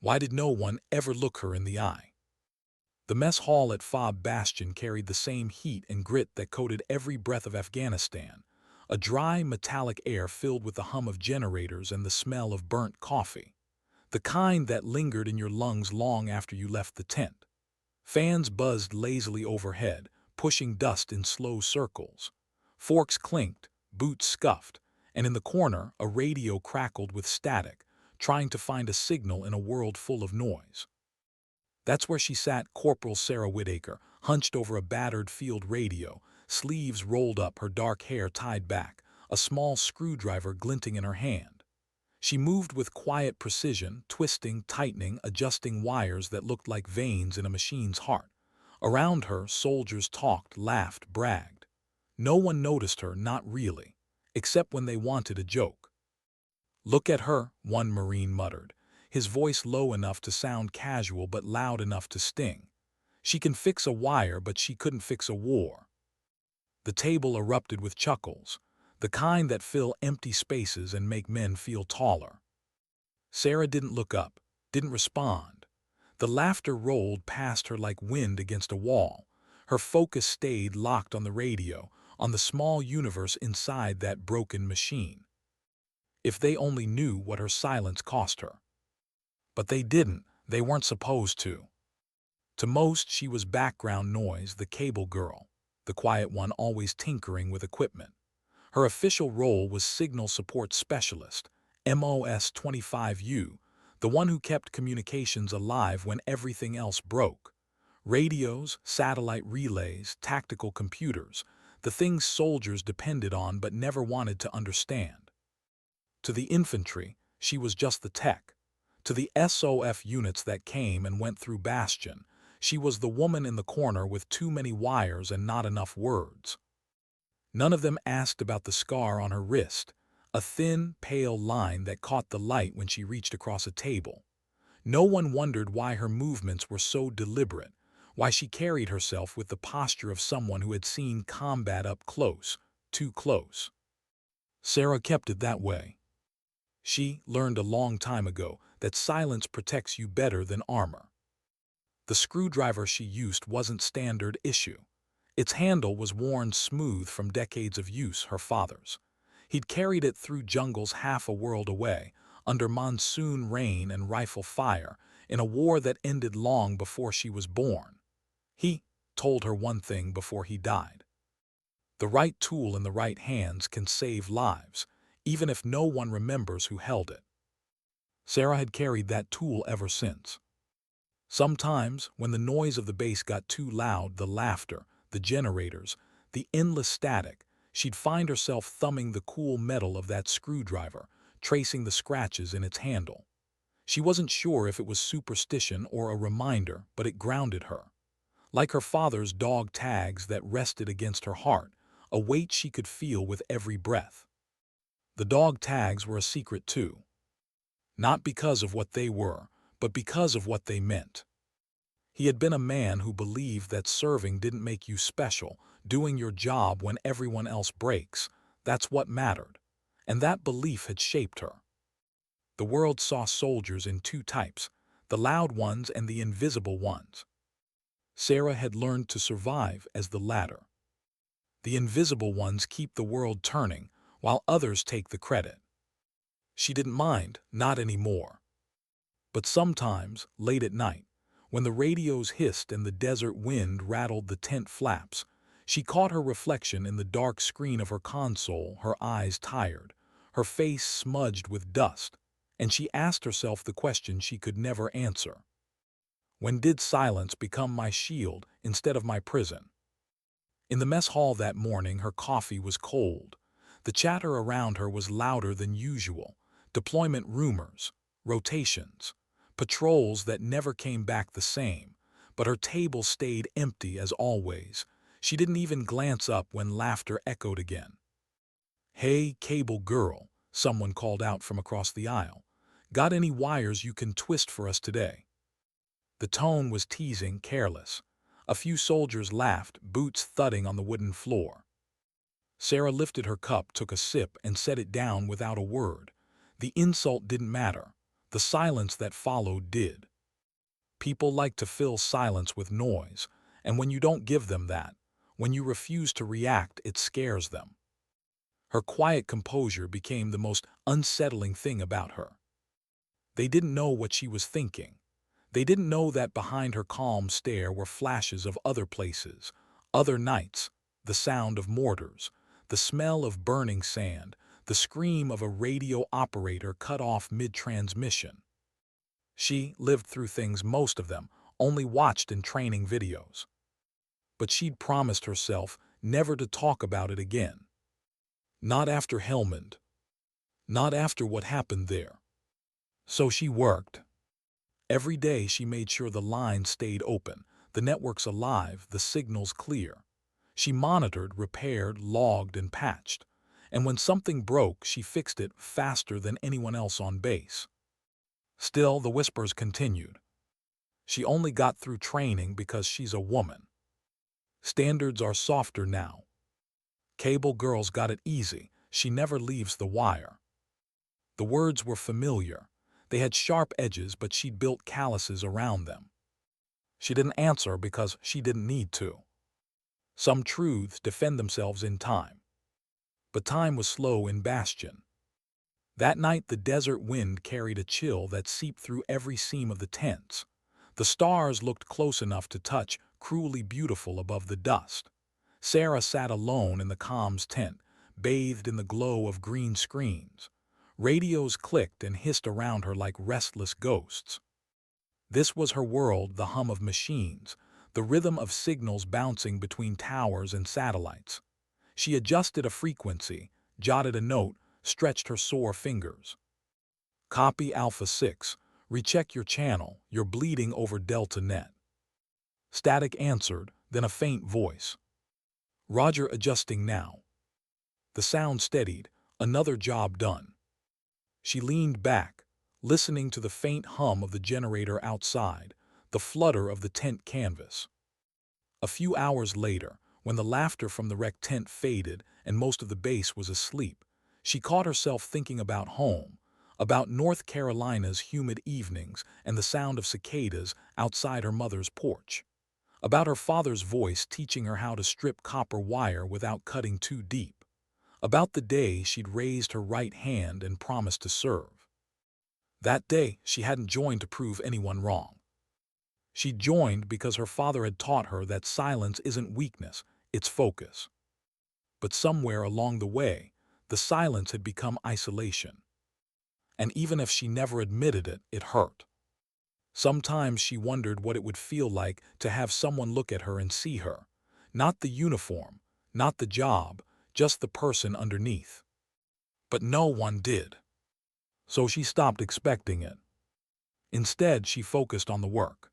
Why did no one ever look her in the eye? The mess hall at Fob Bastion carried the same heat and grit that coated every breath of Afghanistan, a dry, metallic air filled with the hum of generators and the smell of burnt coffee, the kind that lingered in your lungs long after you left the tent. Fans buzzed lazily overhead, pushing dust in slow circles. Forks clinked, boots scuffed, and in the corner a radio crackled with static, trying to find a signal in a world full of noise. That's where she sat, Corporal Sarah Whitaker, hunched over a battered field radio, sleeves rolled up, her dark hair tied back, a small screwdriver glinting in her hand. She moved with quiet precision, twisting, tightening, adjusting wires that looked like veins in a machine's heart. Around her, soldiers talked, laughed, bragged. No one noticed her, not really, except when they wanted a joke. "Look at her," one Marine muttered, his voice low enough to sound casual but loud enough to sting. "She can fix a wire, but she couldn't fix a war." The table erupted with chuckles, the kind that fill empty spaces and make men feel taller. Sarah didn't look up, didn't respond. The laughter rolled past her like wind against a wall. Her focus stayed locked on the radio, on the small universe inside that broken machine. If they only knew what her silence cost her. But they didn't, they weren't supposed to. To most, she was background noise, the cable girl, the quiet one always tinkering with equipment. Her official role was Signal Support Specialist, MOS 25U, the one who kept communications alive when everything else broke. Radios, satellite relays, tactical computers, the things soldiers depended on but never wanted to understand. To the infantry, she was just the tech. To the SOF units that came and went through Bastion, she was the woman in the corner with too many wires and not enough words. None of them asked about the scar on her wrist, a thin, pale line that caught the light when she reached across a table. No one wondered why her movements were so deliberate, why she carried herself with the posture of someone who had seen combat up close, too close. Sarah kept it that way. She learned a long time ago that silence protects you better than armor. The screwdriver she used wasn't standard issue. Its handle was worn smooth from decades of use, her father's. He'd carried it through jungles half a world away, under monsoon rain and rifle fire, in a war that ended long before she was born. He told her one thing before he died. The right tool in the right hands can save lives, even if no one remembers who held it. Sarah had carried that tool ever since. Sometimes, when the noise of the base got too loud, the laughter, the generators, the endless static, she'd find herself thumbing the cool metal of that screwdriver, tracing the scratches in its handle. She wasn't sure if it was superstition or a reminder, but it grounded her. Like her father's dog tags that rested against her heart, a weight she could feel with every breath. The dog tags were a secret too. Not because of what they were, but because of what they meant. He had been a man who believed that serving didn't make you special, doing your job when everyone else breaks, that's what mattered. And that belief had shaped her. The world saw soldiers in two types, the loud ones and the invisible ones. Sarah had learned to survive as the latter. The invisible ones keep the world turning, while others take the credit. She didn't mind, not anymore. But sometimes, late at night, when the radios hissed and the desert wind rattled the tent flaps, she caught her reflection in the dark screen of her console, her eyes tired, her face smudged with dust, and she asked herself the question she could never answer. When did silence become my shield instead of my prison? In the mess hall that morning, her coffee was cold. The chatter around her was louder than usual. Deployment rumors, rotations, patrols that never came back the same, but her table stayed empty as always. She didn't even glance up when laughter echoed again. "Hey, cable girl," someone called out from across the aisle. "Got any wires you can twist for us today?" The tone was teasing, careless. A few soldiers laughed, boots thudding on the wooden floor. Sarah lifted her cup, took a sip, and set it down without a word. The insult didn't matter. The silence that followed did. People like to fill silence with noise, and when you don't give them that, when you refuse to react, it scares them. Her quiet composure became the most unsettling thing about her. They didn't know what she was thinking. They didn't know that behind her calm stare were flashes of other places, other nights, the sound of mortars, the smell of burning sand, the scream of a radio operator cut off mid-transmission. She lived through things most of them only watched in training videos. But she'd promised herself never to talk about it again. Not after Helmand. Not after what happened there. So she worked. Every day she made sure the lines stayed open, the networks alive, the signals clear. She monitored, repaired, logged, and patched. And when something broke, she fixed it faster than anyone else on base. Still, the whispers continued. She only got through training because she's a woman. Standards are softer now. Cable girls got it easy. She never leaves the wire. The words were familiar. They had sharp edges, but she'd built calluses around them. She didn't answer because she didn't need to. Some truths defend themselves in time. But time was slow in Bastion. That night the desert wind carried a chill that seeped through every seam of the tents. The stars looked close enough to touch, cruelly beautiful above the dust. Sarah sat alone in the comms tent, bathed in the glow of green screens. Radios clicked and hissed around her like restless ghosts. This was her world, the hum of machines, the rhythm of signals bouncing between towers and satellites. She adjusted a frequency, jotted a note, stretched her sore fingers. Copy Alpha 6. Recheck your channel. You're bleeding over Delta Net. Static answered, then a faint voice. Roger, adjusting now. The sound steadied. Another job done. She leaned back, listening to the faint hum of the generator outside, the flutter of the tent canvas. A few hours later, when the laughter from the wrecked tent faded and most of the base was asleep, she caught herself thinking about home, about North Carolina's humid evenings and the sound of cicadas outside her mother's porch, about her father's voice teaching her how to strip copper wire without cutting too deep, about the day she'd raised her right hand and promised to serve. That day, she hadn't joined to prove anyone wrong. She joined because her father had taught her that silence isn't weakness, it's focus. But somewhere along the way, the silence had become isolation. And even if she never admitted it, it hurt. Sometimes she wondered what it would feel like to have someone look at her and see her. Not the uniform, not the job, just the person underneath. But no one did. So she stopped expecting it. Instead, she focused on the work.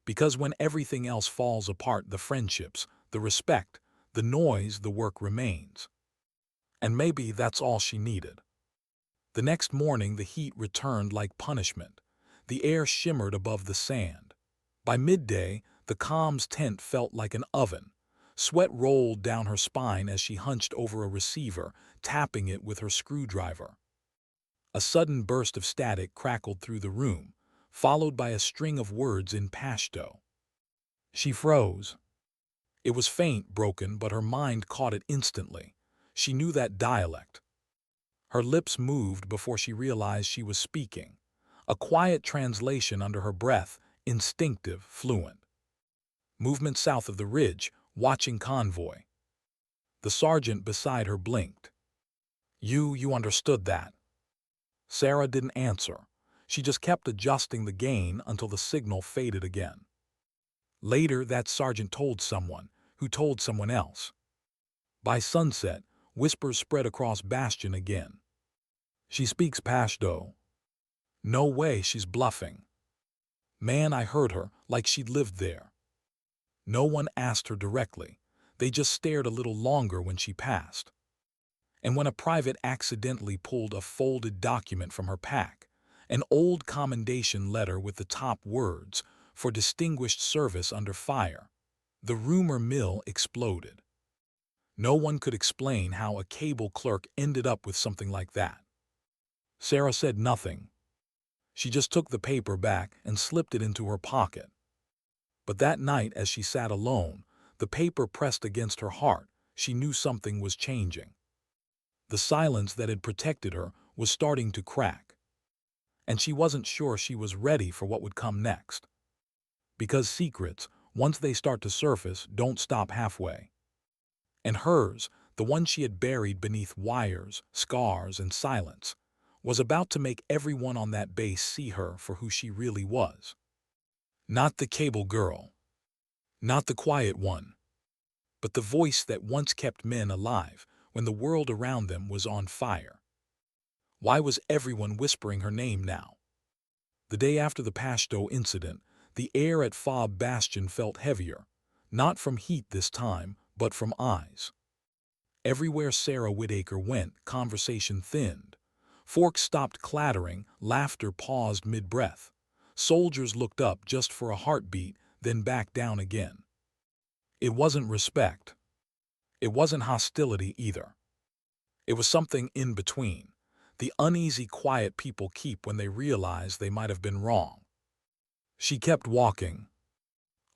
Because when everything else falls apart, the friendships, the respect, the noise, the work remains. And maybe that's all she needed. The next morning, the heat returned like punishment. The air shimmered above the sand. By midday, the comms tent felt like an oven. Sweat rolled down her spine as she hunched over a receiver, tapping it with her screwdriver. A sudden burst of static crackled through the room, followed by a string of words in Pashto. She froze. It was faint, broken, but her mind caught it instantly. She knew that dialect. Her lips moved before she realized she was speaking. A quiet translation under her breath, instinctive, fluent. Movement south of the ridge, watching convoy. The sergeant beside her blinked. You understood that. Sarah didn't answer. She just kept adjusting the gain until the signal faded again. Later, that sergeant told someone, who told someone else. By sunset, whispers spread across Bastion again. She speaks Pashto. No way, she's bluffing. Man, I heard her, like she'd lived there. No one asked her directly. They just stared a little longer when she passed. And when a private accidentally pulled a folded document from her pack, an old commendation letter with the top words, "For distinguished service under fire," the rumor mill exploded. No one could explain how a cable clerk ended up with something like that. Sarah said nothing. She just took the paper back and slipped it into her pocket. But that night, as she sat alone, the paper pressed against her heart, she knew something was changing. The silence that had protected her was starting to crack. And she wasn't sure she was ready for what would come next. Because secrets, once they start to surface, don't stop halfway. And hers, the one she had buried beneath wires, scars, and silence, was about to make everyone on that base see her for who she really was. Not the cable girl, not the quiet one, but the voice that once kept men alive when the world around them was on fire. Why was everyone whispering her name now? The day after the Pashto incident, the air at Fob Bastion felt heavier, not from heat this time, but from eyes. Everywhere Sarah Whitaker went, conversation thinned. Forks stopped clattering, laughter paused mid-breath. Soldiers looked up just for a heartbeat, then back down again. It wasn't respect. It wasn't hostility either. It was something in between. The uneasy quiet people keep when they realize they might have been wrong. She kept walking.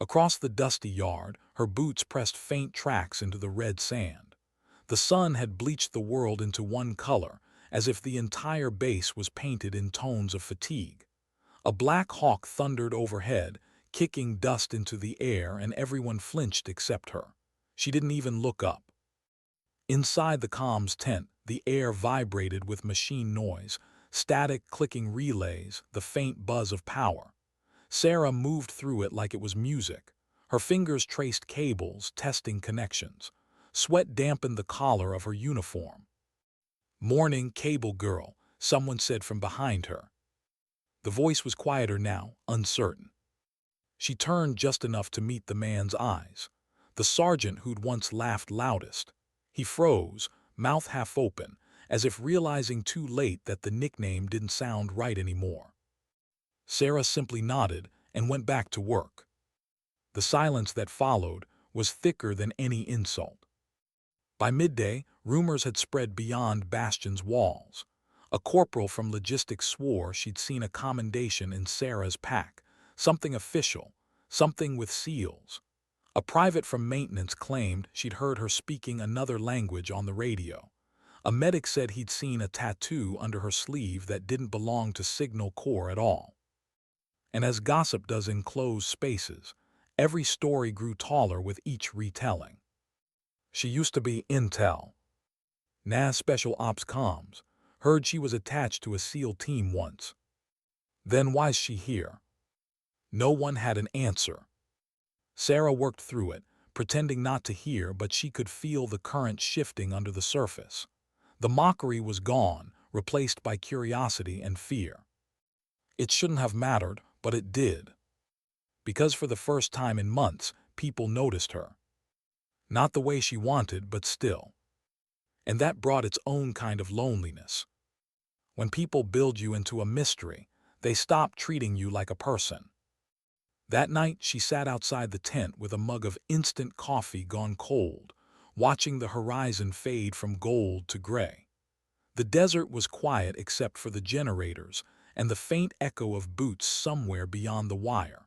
Across the dusty yard, her boots pressed faint tracks into the red sand. The sun had bleached the world into one color, as if the entire base was painted in tones of fatigue. A black hawk thundered overhead, kicking dust into the air, and everyone flinched except her. She didn't even look up. Inside the comms tent, the air vibrated with machine noise, static clicking relays, the faint buzz of power. Sarah moved through it like it was music. Her fingers traced cables, testing connections. Sweat dampened the collar of her uniform. "Morning, cable girl," someone said from behind her. The voice was quieter now, uncertain. She turned just enough to meet the man's eyes. The sergeant who'd once laughed loudest. He froze, mouth half open, as if realizing too late that the nickname didn't sound right anymore. Sarah simply nodded and went back to work. The silence that followed was thicker than any insult. By midday, rumors had spread beyond Bastion's walls. A corporal from logistics swore she'd seen a commendation in Sarah's pack, something official, something with seals. A private from maintenance claimed she'd heard her speaking another language on the radio. A medic said he'd seen a tattoo under her sleeve that didn't belong to Signal Corps at all. And as gossip does in closed spaces, every story grew taller with each retelling. She used to be Intel. NAS Special Ops Comms. Heard she was attached to a SEAL team once. Then why's she here? No one had an answer. Sarah worked through it, pretending not to hear, but she could feel the current shifting under the surface. The mockery was gone, replaced by curiosity and fear. It shouldn't have mattered, but it did. Because for the first time in months, people noticed her. Not the way she wanted, but still. And that brought its own kind of loneliness. When people build you into a mystery, they stop treating you like a person. That night, she sat outside the tent with a mug of instant coffee gone cold, watching the horizon fade from gold to gray. The desert was quiet except for the generators and the faint echo of boots somewhere beyond the wire.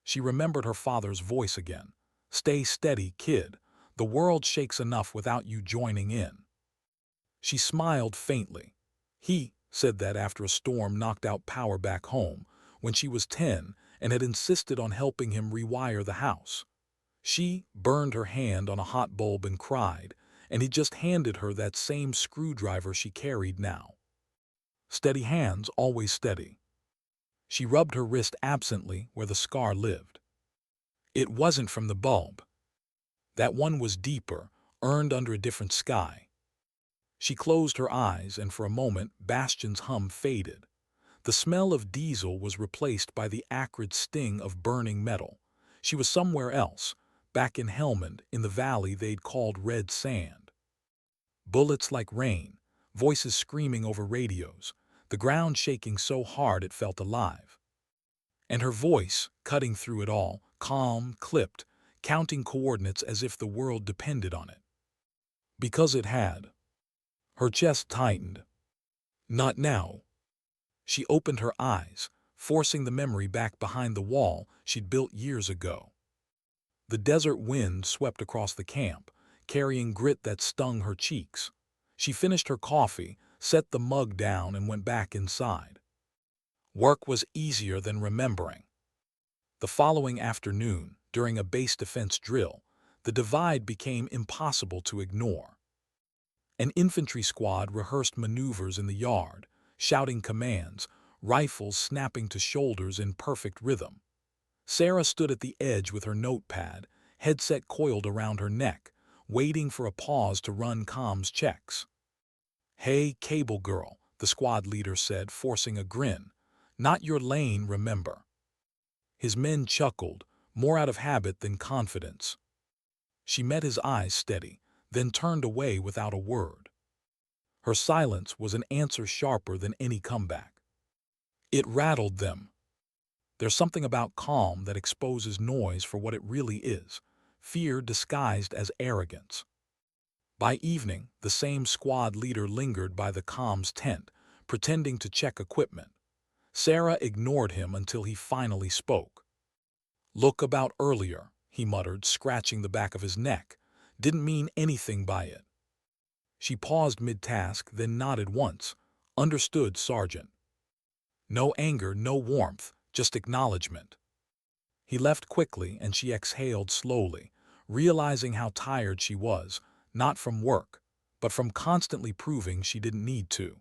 She remembered her father's voice again. "Stay steady, kid. The world shakes enough without you joining in." She smiled faintly. He said that after a storm knocked out power back home, when she was 10, and had insisted on helping him rewire the house. She burned her hand on a hot bulb and cried, and he just handed her that same screwdriver she carried now. Steady hands, always steady. She rubbed her wrist absently where the scar lived. It wasn't from the bulb. That one was deeper, earned under a different sky. She closed her eyes, and for a moment Bastion's hum faded. The smell of diesel was replaced by the acrid sting of burning metal. She was somewhere else, back in Helmand, in the valley they'd called Red Sand. Bullets like rain, voices screaming over radios, the ground shaking so hard it felt alive. And her voice, cutting through it all, calm, clipped, counting coordinates as if the world depended on it. Because it had. Her chest tightened. Not now. She opened her eyes, forcing the memory back behind the wall she'd built years ago. The desert wind swept across the camp, carrying grit that stung her cheeks. She finished her coffee, set the mug down, and went back inside. Work was easier than remembering. The following afternoon, during a base defense drill, the divide became impossible to ignore. An infantry squad rehearsed maneuvers in the yard, shouting commands, rifles snapping to shoulders in perfect rhythm. Sarah stood at the edge with her notepad, headset coiled around her neck, waiting for a pause to run comms checks. "Hey, cable girl," the squad leader said, forcing a grin. "Not your lane, remember." His men chuckled, more out of habit than confidence. She met his eyes steady, then turned away without a word. Her silence was an answer sharper than any comeback. It rattled them. There's something about calm that exposes noise for what it really is, fear disguised as arrogance. By evening, the same squad leader lingered by the comms tent, pretending to check equipment. Sarah ignored him until he finally spoke. "Look about earlier," he muttered, scratching the back of his neck. "Didn't mean anything by it." She paused mid-task, then nodded once. "Understood, Sergeant." No anger, no warmth, just acknowledgement. He left quickly, and she exhaled slowly, realizing how tired she was, not from work, but from constantly proving she didn't need to.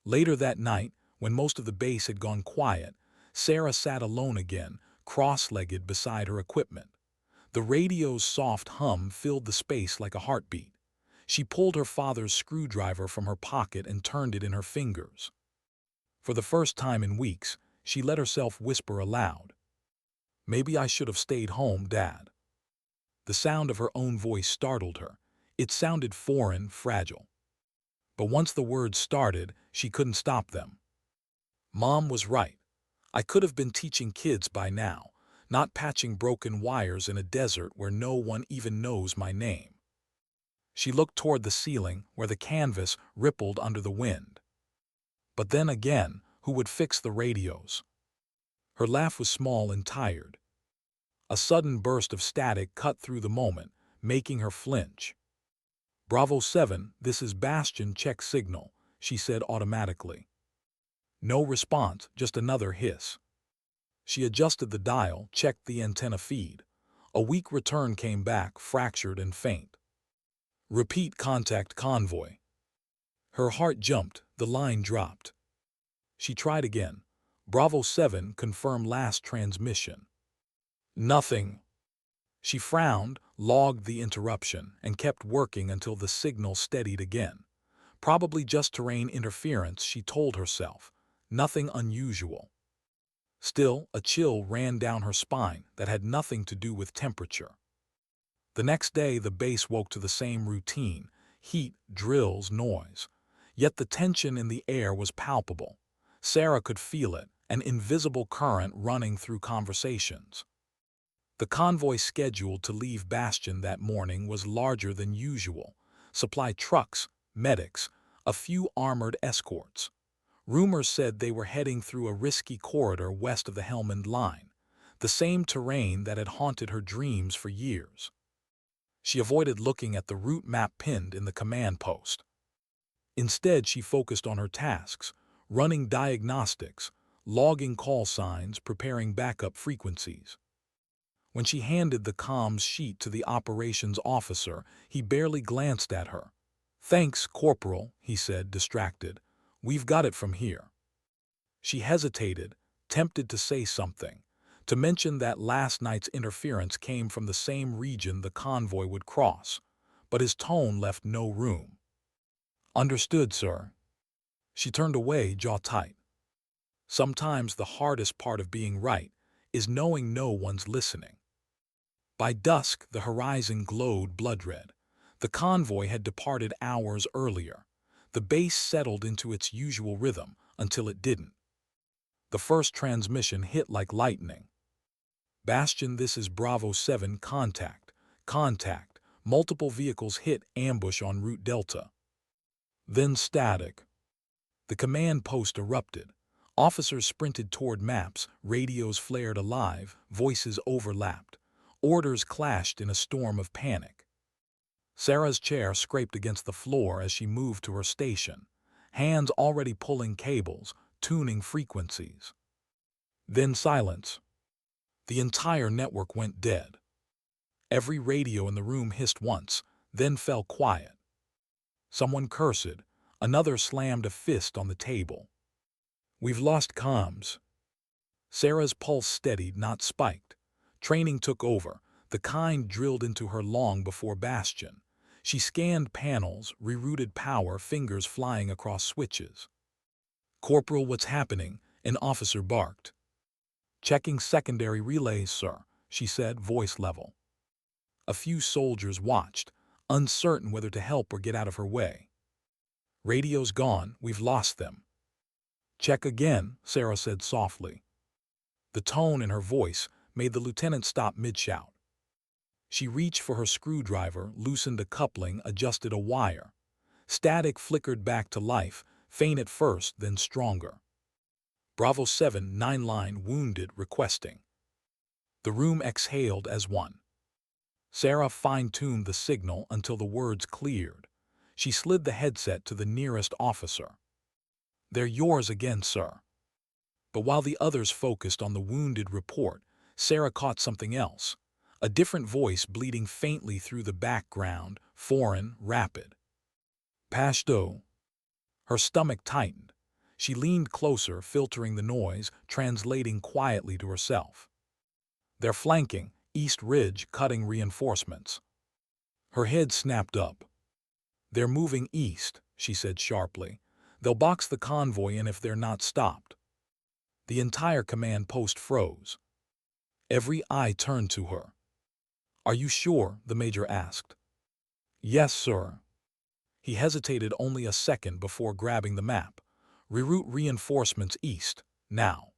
Later that night, when most of the base had gone quiet, Sarah sat alone again, cross-legged beside her equipment. The radio's soft hum filled the space like a heartbeat. She pulled her father's screwdriver from her pocket and turned it in her fingers. For the first time in weeks, she let herself whisper aloud, "Maybe I should have stayed home, Dad." The sound of her own voice startled her. It sounded foreign, fragile. But once the words started, she couldn't stop them. Mom was right. I could have been teaching kids by now, not patching broken wires in a desert where no one even knows my name. She looked toward the ceiling, where the canvas rippled under the wind. But then again, who would fix the radios? Her laugh was small and tired. A sudden burst of static cut through the moment, making her flinch. "Bravo 7, this is Bastion, check signal," she said automatically. No response, just another hiss. She adjusted the dial, checked the antenna feed. A weak return came back, fractured and faint. "Repeat, contact convoy." Her heart jumped, the line dropped. She tried again. "Bravo 7, confirm last transmission." Nothing. She frowned, logged the interruption, and kept working until the signal steadied again. Probably just terrain interference, she told herself. Nothing unusual. Still, a chill ran down her spine that had nothing to do with temperature. The next day, the base woke to the same routine: heat, drills, noise. Yet the tension in the air was palpable. Sarah could feel it, an invisible current running through conversations. The convoy scheduled to leave Bastion that morning was larger than usual. Supply trucks, medics, a few armored escorts. Rumors said they were heading through a risky corridor west of the Helmand Line, the same terrain that had haunted her dreams for years. She avoided looking at the route map pinned in the command post. Instead, she focused on her tasks, running diagnostics, logging call signs, preparing backup frequencies. When she handed the comms sheet to the operations officer, he barely glanced at her. "Thanks, Corporal," he said, distracted. "We've got it from here." She hesitated, tempted to say something, to mention that last night's interference came from the same region the convoy would cross, but his tone left no room. "Understood, sir." She turned away, jaw tight. Sometimes the hardest part of being right is knowing no one's listening. By dusk, the horizon glowed blood-red. The convoy had departed hours earlier. The base settled into its usual rhythm until it didn't. The first transmission hit like lightning. "Bastion, this is Bravo 7, contact. Contact. Multiple vehicles hit ambush on Route Delta." Then static. The command post erupted. Officers sprinted toward maps, radios flared alive, voices overlapped. Orders clashed in a storm of panic. Sarah's chair scraped against the floor as she moved to her station, hands already pulling cables, tuning frequencies. Then silence. The entire network went dead. Every radio in the room hissed once, then fell quiet. Someone cursed. Another slammed a fist on the table. "We've lost comms." Sarah's pulse steadied, not spiked. Training took over, the kind drilled into her long before Bastion. She scanned panels, rerouted power, fingers flying across switches. "Corporal, what's happening?" an officer barked. "Checking secondary relays, sir," she said, voice level. A few soldiers watched, uncertain whether to help or get out of her way. "Radio's gone, we've lost them." "Check again," Sarah said softly. The tone in her voice made the lieutenant stop mid-shout. She reached for her screwdriver, loosened a coupling, adjusted a wire. Static flickered back to life, faint at first, then stronger. "Bravo 7, 9 line, wounded, requesting." The room exhaled as one. Sarah fine-tuned the signal until the words cleared. She slid the headset to the nearest officer. "They're yours again, sir." But while the others focused on the wounded report, Sarah caught something else. A different voice bleeding faintly through the background, foreign, rapid. "Pashto." Her stomach tightened. She leaned closer, filtering the noise, translating quietly to herself. "They're flanking, East Ridge, cutting reinforcements." Her head snapped up. "They're moving east," she said sharply. "They'll box the convoy in if they're not stopped." The entire command post froze. Every eye turned to her. "Are you sure?" the major asked. "Yes, sir." He hesitated only a second before grabbing the map. "Reroute reinforcements east, now."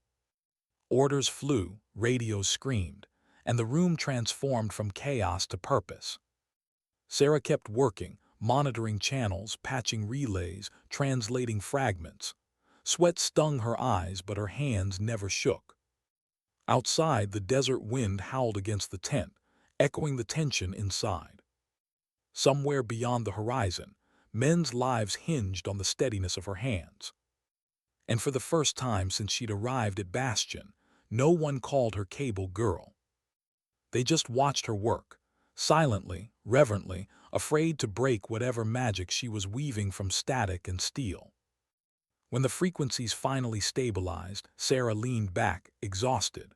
Orders flew, radios screamed, and the room transformed from chaos to purpose. Sarah kept working, monitoring channels, patching relays, translating fragments. Sweat stung her eyes, but her hands never shook. Outside, the desert wind howled against the tent, echoing the tension inside. Somewhere beyond the horizon, men's lives hinged on the steadiness of her hands. And for the first time since she'd arrived at Bastion, no one called her Cable Girl. They just watched her work, silently, reverently, afraid to break whatever magic she was weaving from static and steel. When the frequencies finally stabilized, Sarah leaned back, exhausted.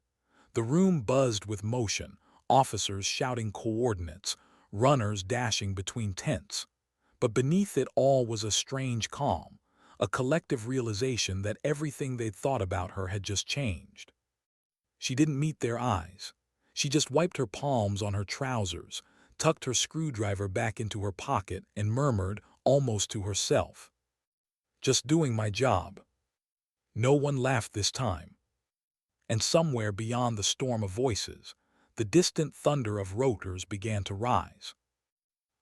The room buzzed with motion, officers shouting coordinates, runners dashing between tents. But beneath it all was a strange calm, a collective realization that everything they'd thought about her had just changed. She didn't meet their eyes. She just wiped her palms on her trousers, tucked her screwdriver back into her pocket, and murmured, almost to herself, "Just doing my job." No one laughed this time. And somewhere beyond the storm of voices, the distant thunder of rotors began to rise.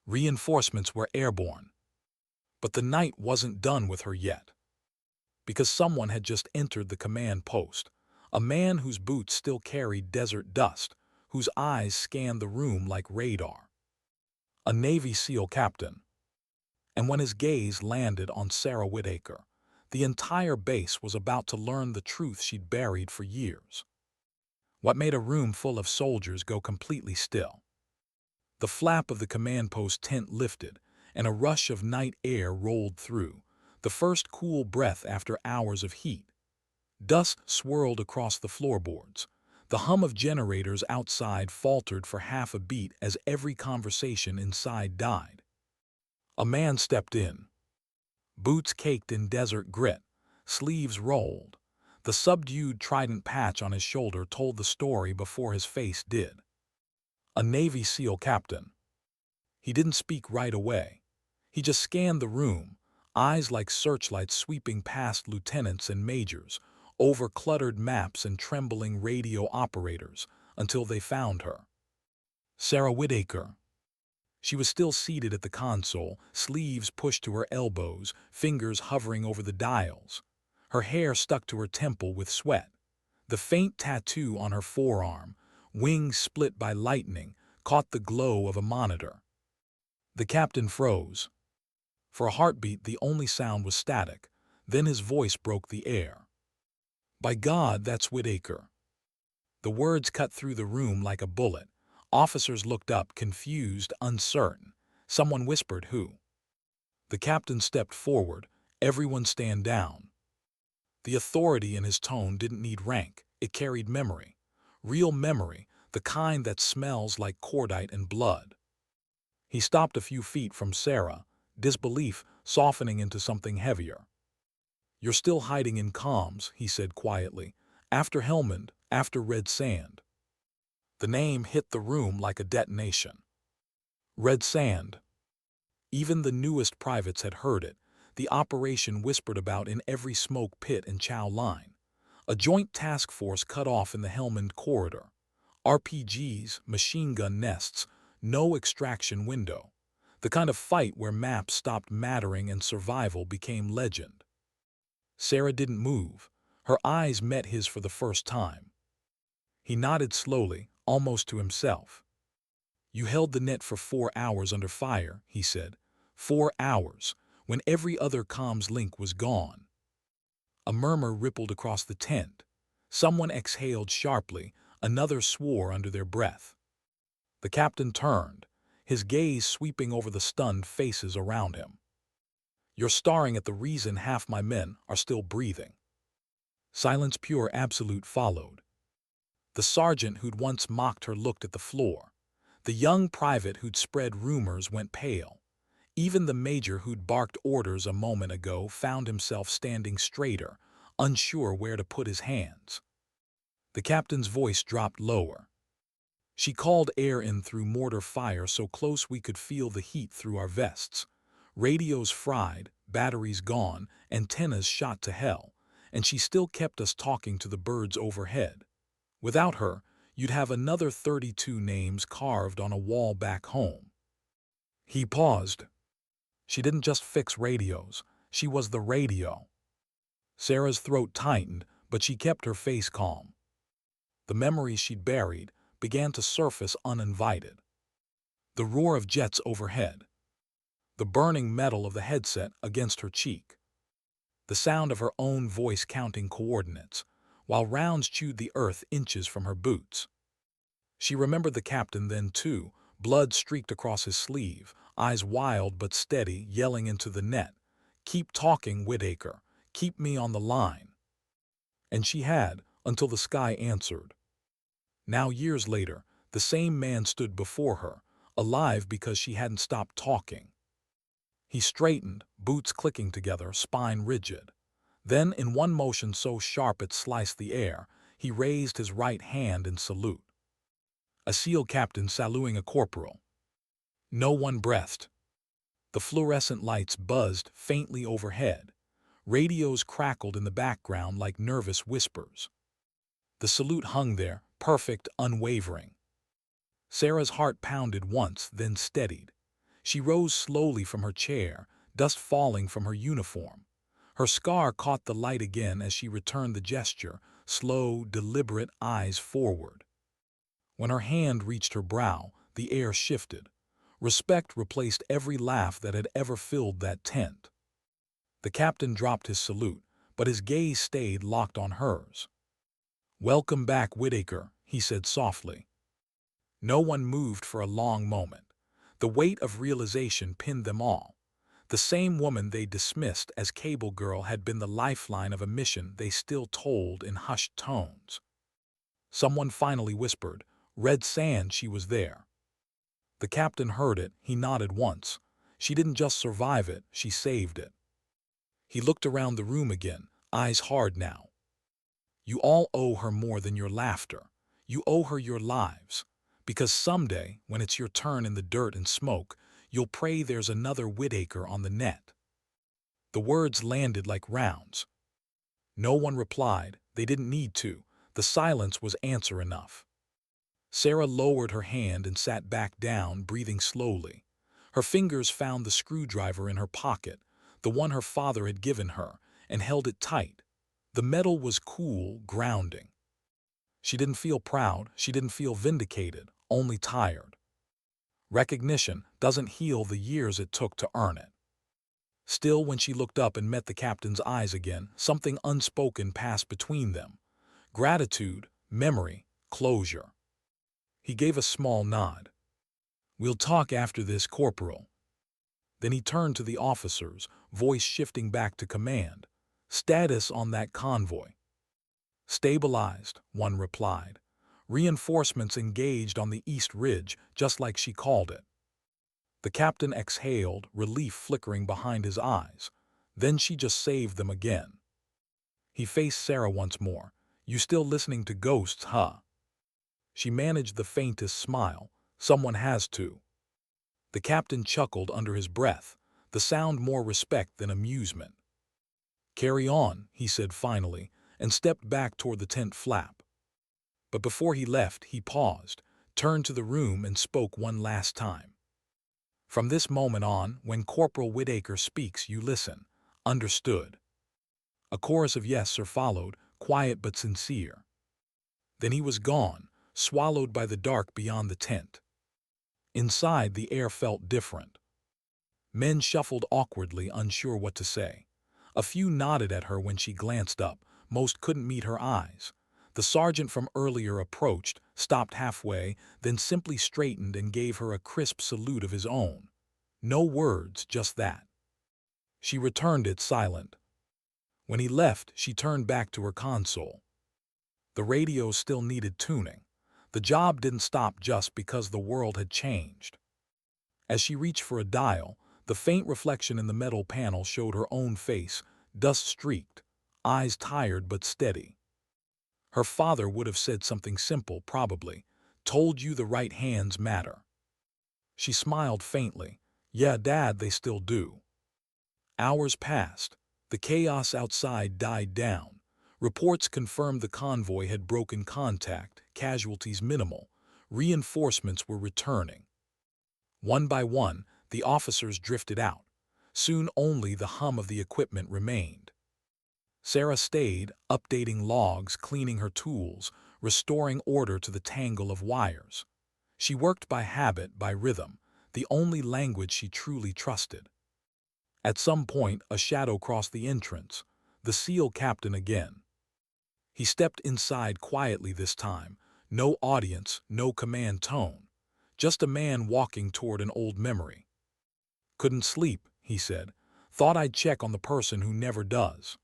Reinforcements were airborne. But the night wasn't done with her yet. Because someone had just entered the command post, a man whose boots still carried desert dust, whose eyes scanned the room like radar. A Navy SEAL captain. And when his gaze landed on Sarah Whitaker, the entire base was about to learn the truth she'd buried for years. What made a room full of soldiers go completely still? The flap of the command post tent lifted, and a rush of night air rolled through, the first cool breath after hours of heat. Dust swirled across the floorboards. The hum of generators outside faltered for half a beat as every conversation inside died. A man stepped in. Boots caked in desert grit, sleeves rolled. The subdued trident patch on his shoulder told the story before his face did. A Navy SEAL captain. He didn't speak right away. He just scanned the room, eyes like searchlights sweeping past lieutenants and majors, over cluttered maps and trembling radio operators, until they found her. Sarah Whitaker. She was still seated at the console, sleeves pushed to her elbows, fingers hovering over the dials. Her hair stuck to her temple with sweat. The faint tattoo on her forearm, wings split by lightning, caught the glow of a monitor. The captain froze. For a heartbeat, the only sound was static. Then his voice broke the air. "By God, that's Whitaker." The words cut through the room like a bullet. Officers looked up, confused, uncertain. Someone whispered, "Who?" The captain stepped forward. "Everyone stand down." The authority in his tone didn't need rank. It carried memory. Real memory, the kind that smells like cordite and blood. He stopped a few feet from Sarah, disbelief softening into something heavier. "You're still hiding in comms," he said quietly. "After Helmand, after Red Sand." The name hit the room like a detonation. Red Sand. Even the newest privates had heard it, the operation whispered about in every smoke pit and chow line. A joint task force cut off in the Helmand corridor. RPGs, machine gun nests, no extraction window. The kind of fight where maps stopped mattering and survival became legend. Sarah didn't move. Her eyes met his for the first time. He nodded slowly, almost to himself. "You held the net for 4 hours under fire," he said. 4 hours, when every other comms link was gone. A murmur rippled across the tent. Someone exhaled sharply, another swore under their breath. The captain turned, his gaze sweeping over the stunned faces around him. "You're staring at the reason half my men are still breathing." Silence, pure absolute, followed. The sergeant who'd once mocked her looked at the floor. The young private who'd spread rumors went pale. Even the major who'd barked orders a moment ago found himself standing straighter, unsure where to put his hands. The captain's voice dropped lower. "She called air in through mortar fire so close we could feel the heat through our vests. Radios fried, batteries gone, antennas shot to hell, and she still kept us talking to the birds overhead. Without her, you'd have another 32 names carved on a wall back home." He paused. "She didn't just fix radios. She was the radio." Sarah's throat tightened, but she kept her face calm. The memories she'd buried began to surface uninvited. The roar of jets overhead. The burning metal of the headset against her cheek. The sound of her own voice counting coordinates, while rounds chewed the earth inches from her boots. She remembered the captain then too, blood streaked across his sleeve, eyes wild but steady, yelling into the net, "Keep talking, Whitaker. Keep me on the line." And she had, until the sky answered. Now, years later, the same man stood before her, alive because she hadn't stopped talking. He straightened, boots clicking together, spine rigid. Then, in one motion so sharp it sliced the air, he raised his right hand in salute. A SEAL captain saluting a corporal. No one breathed. The fluorescent lights buzzed faintly overhead. Radios crackled in the background like nervous whispers. The salute hung there, perfect, unwavering. Sarah's heart pounded once, then steadied. She rose slowly from her chair, dust falling from her uniform. Her scar caught the light again as she returned the gesture, slow, deliberate, eyes forward. When her hand reached her brow, the air shifted. Respect replaced every laugh that had ever filled that tent. The captain dropped his salute, but his gaze stayed locked on hers. "Welcome back, Whitaker," he said softly. No one moved for a long moment. The weight of realization pinned them all. The same woman they dismissed as cable girl had been the lifeline of a mission they still told in hushed tones. Someone finally whispered, "Red Sand, she was there." The captain heard it. He nodded once. She didn't just survive it, she saved it. He looked around the room again, eyes hard now. "You all owe her more than your laughter. You owe her your lives. Because someday, when it's your turn in the dirt and smoke, you'll pray there's another Whitaker on the net." The words landed like rounds. No one replied. They didn't need to. The silence was answer enough. Sarah lowered her hand and sat back down, breathing slowly. Her fingers found the screwdriver in her pocket, the one her father had given her, and held it tight. The metal was cool, grounding. She didn't feel proud, she didn't feel vindicated, only tired. Recognition doesn't heal the years it took to earn it. Still, when she looked up and met the captain's eyes again, something unspoken passed between them. Gratitude, memory, closure. He gave a small nod. "We'll talk after this, Corporal." Then he turned to the officers, voice shifting back to command. "Status on that convoy?" "Stabilized," one replied. "Reinforcements engaged on the East Ridge, just like she called it." The captain exhaled, relief flickering behind his eyes. Then she just saved them again. He faced Sarah once more. "You still listening to ghosts, huh?" She managed the faintest smile. "Someone has to." The captain chuckled under his breath, the sound more respect than amusement. "Carry on," he said finally, and stepped back toward the tent flap. But before he left, he paused, turned to the room and spoke one last time. "From this moment on, when Corporal Whitaker speaks, you listen. Understood?" A chorus of yes sir followed, quiet but sincere. Then he was gone, swallowed by the dark beyond the tent. Inside, the air felt different. Men shuffled awkwardly, unsure what to say. A few nodded at her when she glanced up. Most couldn't meet her eyes. The sergeant from earlier approached, stopped halfway, then simply straightened and gave her a crisp salute of his own. No words, just that. She returned it silent. When he left, she turned back to her console. The radio still needed tuning. The job didn't stop just because the world had changed. As she reached for a dial, the faint reflection in the metal panel showed her own face, dust-streaked, eyes tired but steady. Her father would have said something simple, probably. "Told you the right hands matter." She smiled faintly. "Yeah, Dad, they still do." Hours passed. The chaos outside died down. Reports confirmed the convoy had broken contact, casualties minimal. Reinforcements were returning. One by one, the officers drifted out. Soon only the hum of the equipment remained. Sarah stayed, updating logs, cleaning her tools, restoring order to the tangle of wires. She worked by habit, by rhythm, the only language she truly trusted. At some point, a shadow crossed the entrance, the SEAL captain again. He stepped inside quietly this time, no audience, no command tone, just a man walking toward an old memory. "Couldn't sleep," he said. "Thought I'd check on the person who never does."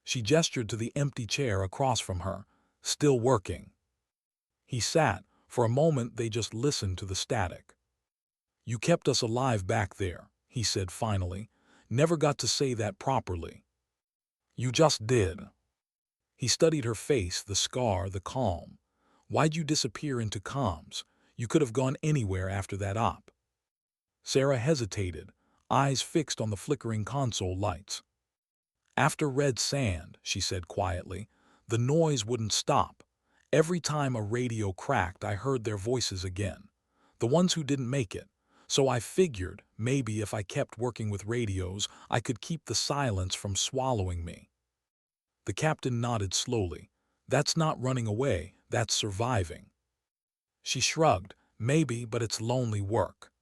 She gestured to the empty chair across from her. "Still working." He sat. For a moment they just listened to the static. "You kept us alive back there," he said finally. "Never got to say that properly." "You just did." He studied her face, the scar, the calm. "Why'd you disappear into comms? You could have gone anywhere after that op." Sarah hesitated, eyes fixed on the flickering console lights. "After Red Sand," she said quietly, "the noise wouldn't stop. Every time a radio cracked, I heard their voices again. The ones who didn't make it. So I figured, maybe if I kept working with radios, I could keep the silence from swallowing me." The captain nodded slowly. "That's not running away, that's surviving." She shrugged. "Maybe, but it's lonely work."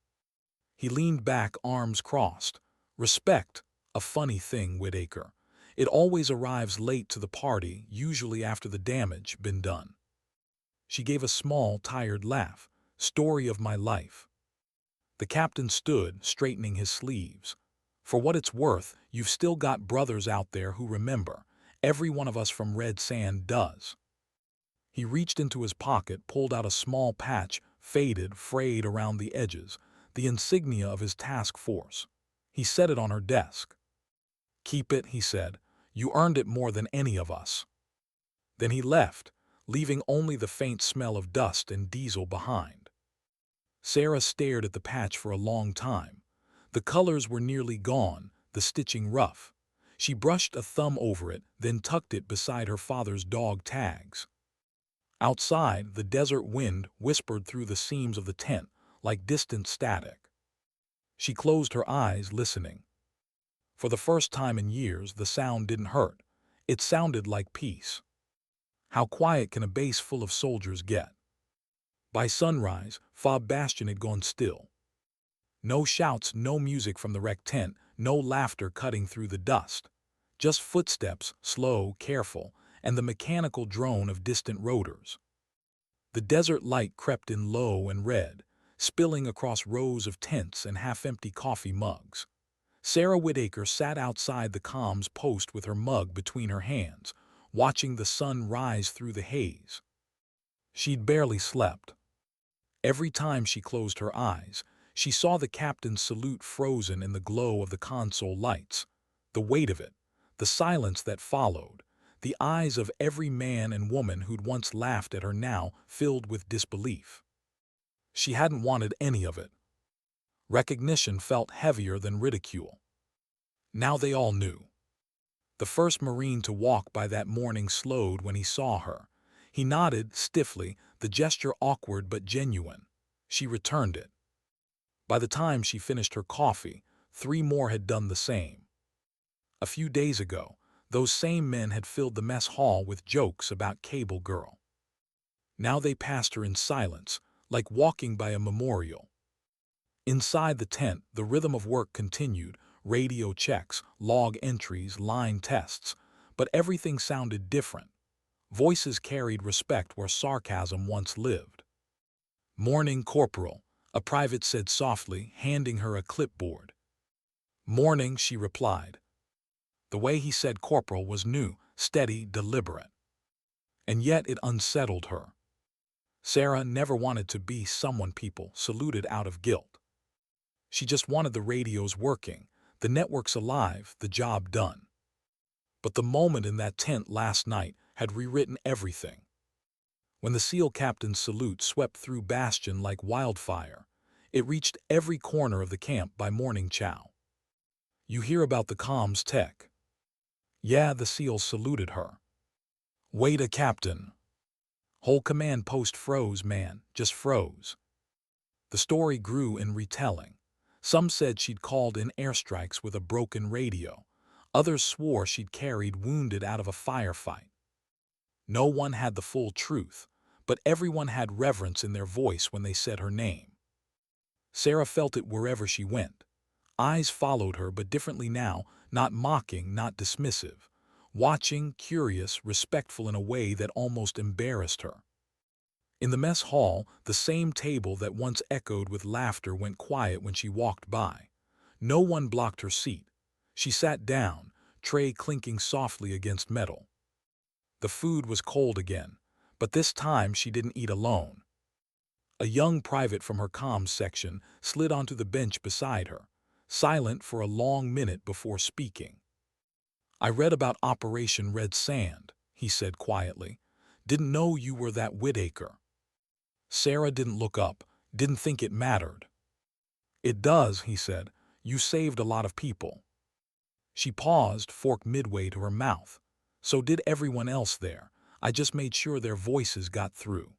He leaned back, arms crossed. "Respect, a funny thing, Whitaker. It always arrives late to the party, usually after the damage been done." She gave a small, tired laugh. "Story of my life." The captain stood, straightening his sleeves. "For what it's worth, you've still got brothers out there who remember. Every one of us from Red Sand does." He reached into his pocket, pulled out a small patch, faded, frayed around the edges, the insignia of his task force. He set it on her desk. "Keep it," he said. "You earned it more than any of us." Then he left, leaving only the faint smell of dust and diesel behind. Sarah stared at the patch for a long time. The colors were nearly gone, the stitching rough. She brushed a thumb over it, then tucked it beside her father's dog tags. Outside, the desert wind whispered through the seams of the tent like distant static. She closed her eyes, listening. For the first time in years, the sound didn't hurt. It sounded like peace. How quiet can a base full of soldiers get? By sunrise, Fob Bastion had gone still. No shouts, no music from the wrecked tent, no laughter cutting through the dust. Just footsteps, slow, careful, and the mechanical drone of distant rotors. The desert light crept in low and red, spilling across rows of tents and half-empty coffee mugs. Sarah Whitaker sat outside the comms post with her mug between her hands, watching the sun rise through the haze. She'd barely slept. Every time she closed her eyes, she saw the captain's salute frozen in the glow of the console lights. The weight of it, the silence that followed, the eyes of every man and woman who'd once laughed at her now filled with disbelief. She hadn't wanted any of it. Recognition felt heavier than ridicule. Now they all knew. The first Marine to walk by that morning slowed when he saw her. He nodded stiffly, the gesture awkward but genuine. She returned it. By the time she finished her coffee, 3 more had done the same. A few days ago, those same men had filled the mess hall with jokes about Cable Girl. Now they passed her in silence, like walking by a memorial. Inside the tent, the rhythm of work continued, radio checks, log entries, line tests, but everything sounded different. Voices carried respect where sarcasm once lived. "Morning, Corporal," a private said softly, handing her a clipboard. "Morning," she replied. The way he said corporal was new, steady, deliberate. And yet it unsettled her. Sarah never wanted to be someone people saluted out of guilt. She just wanted the radios working, the networks alive, the job done. But the moment in that tent last night had rewritten everything. When the SEAL captain's salute swept through Bastion like wildfire, it reached every corner of the camp by morning chow. "You hear about the comms tech?" "Yeah," the SEAL saluted her. "Wait a captain." Whole command post froze, man, just froze. The story grew in retelling. Some said she'd called in airstrikes with a broken radio. Others swore she'd carried wounded out of a firefight. No one had the full truth, but everyone had reverence in their voice when they said her name. Sarah felt it wherever she went. Eyes followed her, but differently now, not mocking, not dismissive. Watching, curious, respectful in a way that almost embarrassed her. In the mess hall, the same table that once echoed with laughter went quiet when she walked by. No one blocked her seat. She sat down, tray clinking softly against metal. The food was cold again, but this time she didn't eat alone. A young private from her comms section slid onto the bench beside her, silent for a long minute before speaking. "I read about Operation Red Sand," he said quietly. "Didn't know you were that Whitaker." Sarah didn't look up, didn't think it mattered. "It does," he said. "You saved a lot of people." She paused, fork midway to her mouth. "So did everyone else there. I just made sure their voices got through."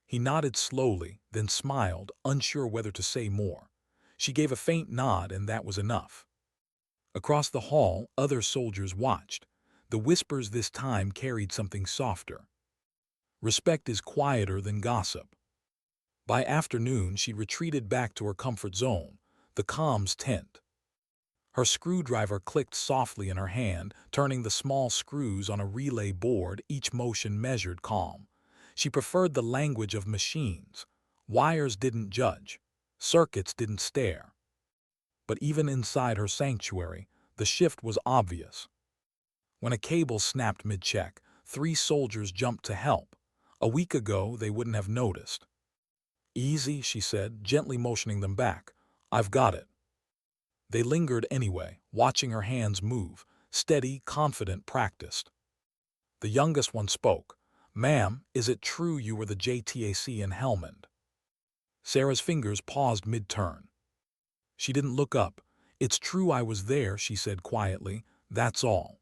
He nodded slowly, then smiled, unsure whether to say more. She gave a faint nod, and that was enough. Across the hall, other soldiers watched. The whispers this time carried something softer. Respect is quieter than gossip. By afternoon, she retreated back to her comfort zone, the comms tent. Her screwdriver clicked softly in her hand, turning the small screws on a relay board, each motion measured calm. She preferred the language of machines. Wires didn't judge. Circuits didn't stare. But even inside her sanctuary, the shift was obvious. When a cable snapped mid-check, 3 soldiers jumped to help. A week ago, they wouldn't have noticed. "Easy," she said, gently motioning them back. "I've got it." They lingered anyway, watching her hands move, steady, confident, practiced. The youngest one spoke. "Ma'am, is it true you were the JTAC in Helmand?" Sarah's fingers paused mid-turn. She didn't look up. "It's true I was there," she said quietly. "That's all."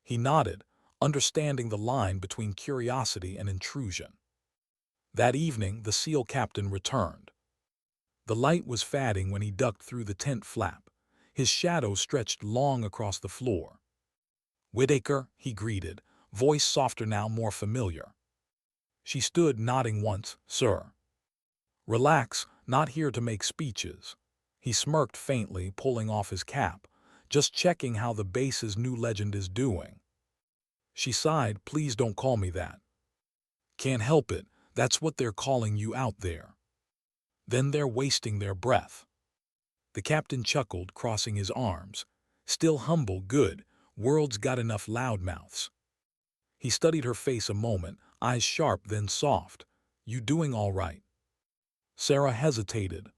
He nodded, understanding the line between curiosity and intrusion. That evening, the SEAL captain returned. The light was fading when he ducked through the tent flap. His shadow stretched long across the floor. "Whitaker," he greeted, voice softer now, more familiar. She stood, nodding once. "Sir." "Relax, not here to make speeches." He smirked faintly, pulling off his cap. "Just checking how the base's new legend is doing." She sighed. "Please don't call me that." "Can't help it. That's what they're calling you out there." "Then they're wasting their breath." The captain chuckled, crossing his arms. "Still humble, good. World's got enough loudmouths." He studied her face a moment, eyes sharp then soft. "You doing all right?" Sarah hesitated.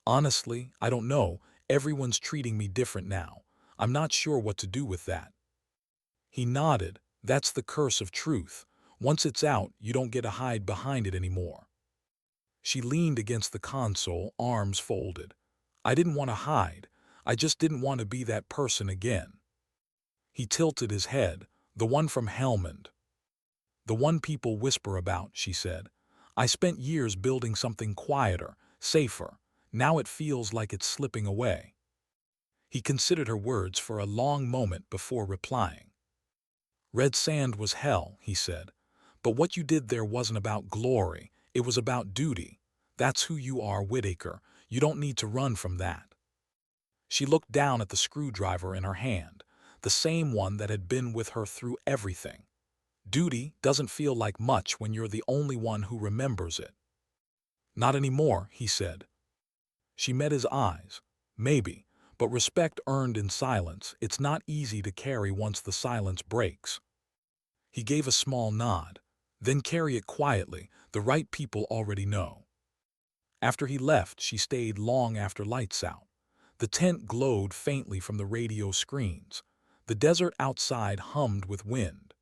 "Honestly, I don't know. Everyone's treating me different now. I'm not sure what to do with that." He nodded. "That's the curse of truth. Once it's out, you don't get to hide behind it anymore." She leaned against the console, arms folded. "I didn't want to hide. I just didn't want to be that person again." He tilted his head. "The one from Helmand. The one people whisper about," she said. "I spent years building something quieter, safer. Now it feels like it's slipping away." He considered her words for a long moment before replying. "Red Sand was hell," he said. "But what you did there wasn't about glory. It was about duty. That's who you are, Whitaker. You don't need to run from that." She looked down at the screwdriver in her hand, the same one that had been with her through everything. "Duty doesn't feel like much when you're the only one who remembers it." "Not anymore," he said. She met his eyes. "Maybe, but respect earned in silence, it's not easy to carry once the silence breaks." He gave a small nod. "Then carry it quietly, the right people already know." After he left, she stayed long after lights out. The tent glowed faintly from the radio screens. The desert outside hummed with wind.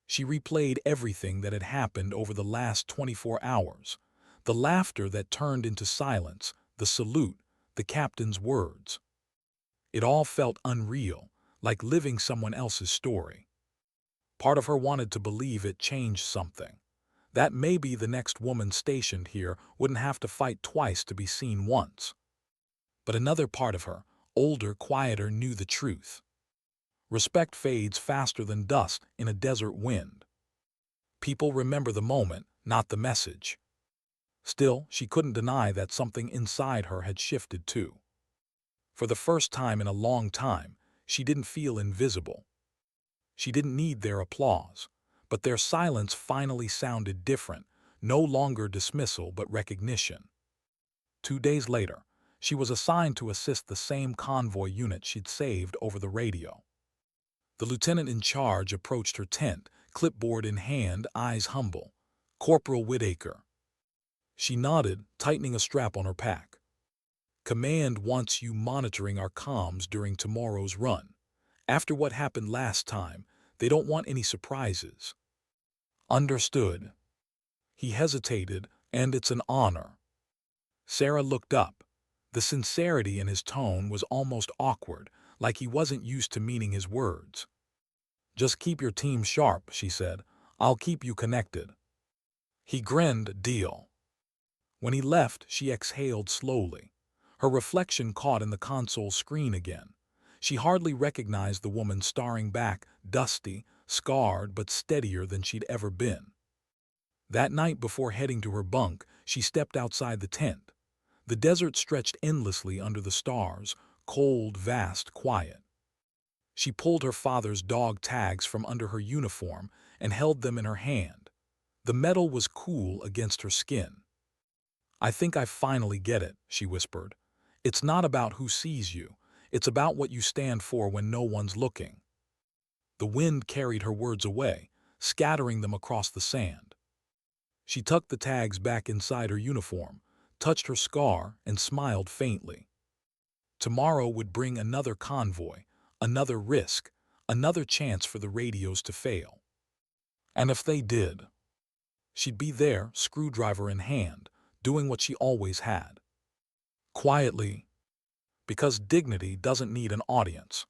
She replayed everything that had happened over the last 24 hours. The laughter that turned into silence, the salute, the captain's words. It all felt unreal, like living someone else's story. Part of her wanted to believe it changed something. That maybe the next woman stationed here wouldn't have to fight twice to be seen once. But another part of her, older, quieter, knew the truth. Respect fades faster than dust in a desert wind. People remember the moment, not the message. Still, she couldn't deny that something inside her had shifted too. For the first time in a long time, she didn't feel invisible. She didn't need their applause, but their silence finally sounded different, no longer dismissal but recognition. 2 days later, she was assigned to assist the same convoy unit she'd saved over the radio. The lieutenant in charge approached her tent, clipboard in hand, eyes humble. "Corporal Whitaker." She nodded, tightening a strap on her pack. "Command wants you monitoring our comms during tomorrow's run. After what happened last time, they don't want any surprises." "Understood." He hesitated. "And it's an honor." Sarah looked up. The sincerity in his tone was almost awkward, like he wasn't used to meaning his words. "Just keep your team sharp," she said. "I'll keep you connected." He grinned. "Deal." When he left, she exhaled slowly. Her reflection caught in the console screen again. She hardly recognized the woman staring back, dusty, scarred, but steadier than she'd ever been. That night before heading to her bunk, she stepped outside the tent. The desert stretched endlessly under the stars, cold, vast, quiet. She pulled her father's dog tags from under her uniform and held them in her hand. The metal was cool against her skin. "I think I finally get it," she whispered. "It's not about who sees you. It's about what you stand for when no one's looking." The wind carried her words away, scattering them across the sand. She tucked the tags back inside her uniform, touched her scar, and smiled faintly. Tomorrow would bring another convoy, another risk, another chance for the radios to fail. And if they did, she'd be there, screwdriver in hand, doing what she always had. Quietly, because dignity doesn't need an audience.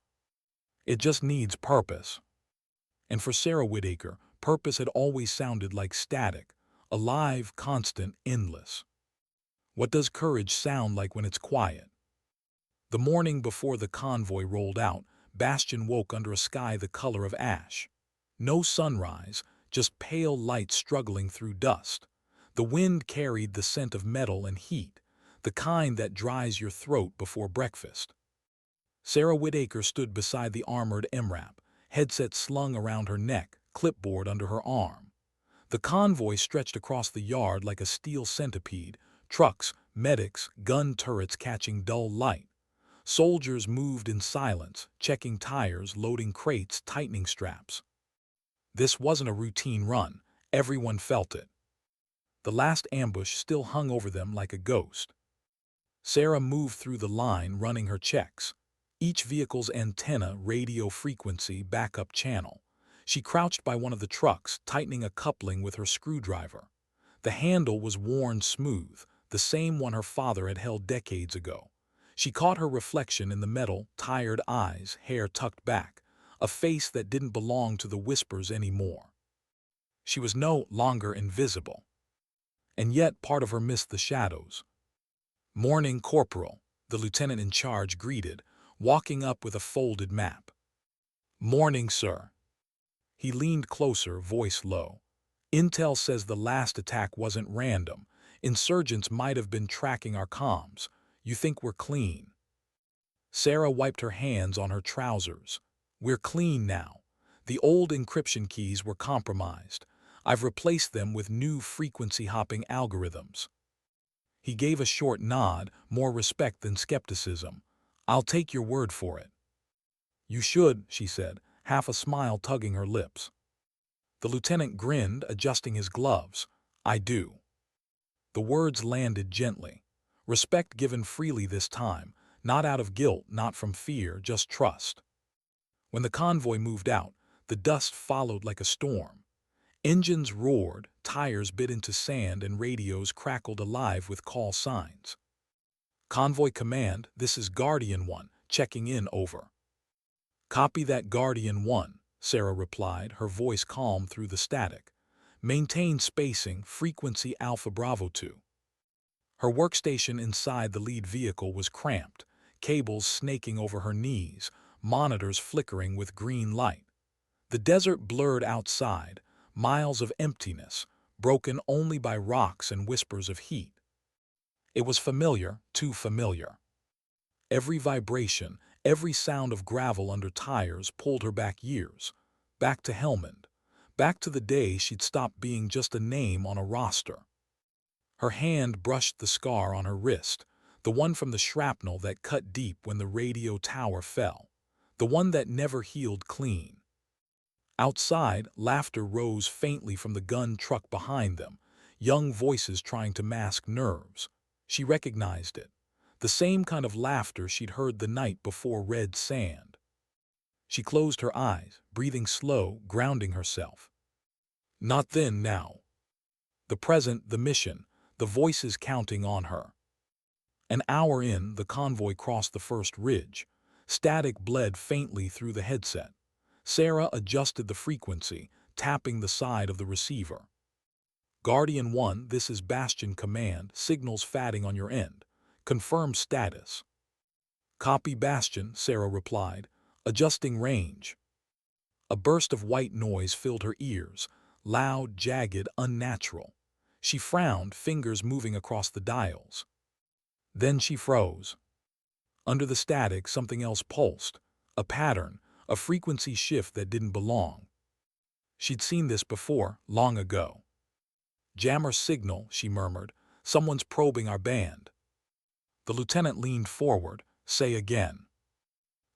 It just needs purpose. And for Sarah Whitaker, purpose had always sounded like static, alive, constant, endless. What does courage sound like when it's quiet? The morning before the convoy rolled out, Bastion woke under a sky the color of ash. No sunrise, just pale light struggling through dust. The wind carried the scent of metal and heat, the kind that dries your throat before breakfast. Sarah Whitaker stood beside the armored MRAP, headset slung around her neck, clipboard under her arm. The convoy stretched across the yard like a steel centipede, trucks, medics, gun turrets catching dull light. Soldiers moved in silence, checking tires, loading crates, tightening straps. This wasn't a routine run. Everyone felt it. The last ambush still hung over them like a ghost. Sarah moved through the line, running her checks. Each vehicle's antenna, radio frequency, backup channel. She crouched by one of the trucks, tightening a coupling with her screwdriver. The handle was worn smooth, the same one her father had held decades ago. She caught her reflection in the metal, tired eyes, hair tucked back, a face that didn't belong to the whispers anymore. She was no longer invisible. And yet part of her missed the shadows. "Morning, Corporal," the lieutenant in charge greeted, walking up with a folded map. "Morning, sir." He leaned closer, voice low. "Intel says the last attack wasn't random. Insurgents might have been tracking our comms. You think we're clean?" Sarah wiped her hands on her trousers. "We're clean now. The old encryption keys were compromised. I've replaced them with new frequency-hopping algorithms." He gave a short nod, more respect than skepticism. "I'll take your word for it." "You should," she said, half a smile tugging her lips. The lieutenant grinned, adjusting his gloves. "I do." The words landed gently. Respect given freely this time, not out of guilt, not from fear, just trust. When the convoy moved out, the dust followed like a storm. Engines roared, tires bit into sand, and radios crackled alive with call signs. "Convoy command, this is Guardian 1, checking in, over." "Copy that, Guardian 1, Sarah replied, her voice calm through the static. "Maintain spacing, frequency Alpha Bravo 2. Her workstation inside the lead vehicle was cramped, cables snaking over her knees, monitors flickering with green light. The desert blurred outside, miles of emptiness, broken only by rocks and whispers of heat. It was familiar, too familiar. Every vibration, every sound of gravel under tires pulled her back years, back to Helmand, back to the day she'd stopped being just a name on a roster. Her hand brushed the scar on her wrist, the one from the shrapnel that cut deep when the radio tower fell, the one that never healed clean. Outside, laughter rose faintly from the gun truck behind them, young voices trying to mask nerves. She recognized it, the same kind of laughter she'd heard the night before Red Sand. She closed her eyes, breathing slow, grounding herself. Not then, now. The present, the mission, the voices counting on her. An hour in, the convoy crossed the first ridge. Static bled faintly through the headset. Sarah adjusted the frequency, tapping the side of the receiver. "Guardian 1, this is Bastion Command, signals fatting on your end. Confirm status." "Copy, Bastion," Sarah replied, adjusting range. A burst of white noise filled her ears, loud, jagged, unnatural. She frowned, fingers moving across the dials. Then she froze. Under the static, something else pulsed, a pattern, a frequency shift that didn't belong. She'd seen this before, long ago. "Jammer signal," she murmured. "Someone's probing our band." The lieutenant leaned forward. "Say again."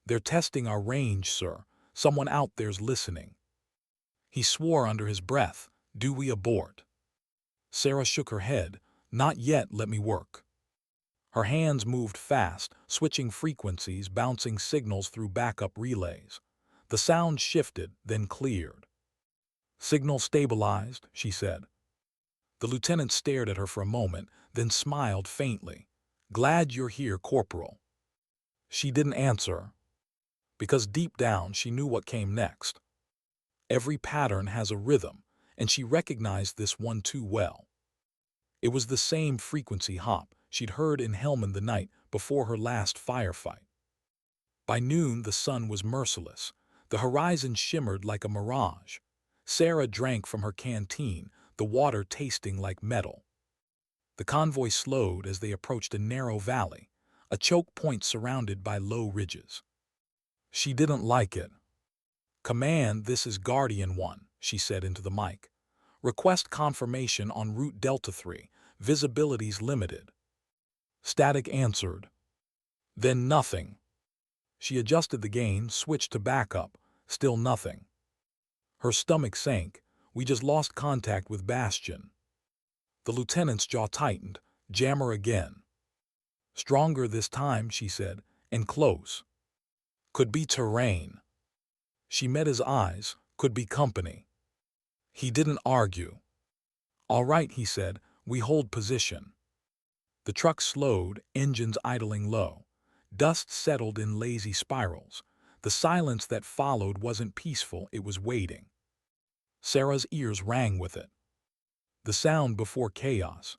"They're testing our range, sir. Someone out there's listening." He swore under his breath. "Do we abort?" Sarah shook her head. "Not yet, let me work." Her hands moved fast, switching frequencies, bouncing signals through backup relays. The sound shifted, then cleared. "Signal stabilized," she said. The lieutenant stared at her for a moment, then smiled faintly. "Glad you're here, Corporal." She didn't answer, because deep down she knew what came next. Every pattern has a rhythm, and she recognized this one too well. It was the same frequency hop she'd heard in Helmand the night before her last firefight. By noon, the sun was merciless. The horizon shimmered like a mirage. Sarah drank from her canteen, the water tasting like metal. The convoy slowed as they approached a narrow valley, a choke point surrounded by low ridges. She didn't like it. "Command, this is Guardian 1, she said into the mic. "Request confirmation on route Delta 3. Visibility's limited." Static answered. Then nothing. She adjusted the gain, switched to backup. Still nothing. Her stomach sank. "We just lost contact with Bastion." The lieutenant's jaw tightened. "Jammer again." "Stronger this time," she said, "and close." "Could be terrain." She met his eyes. "Could be company." He didn't argue. "All right," he said, "we hold position." The truck slowed, engines idling low. Dust settled in lazy spirals. The silence that followed wasn't peaceful, it was waiting. Sarah's ears rang with it. The sound before chaos.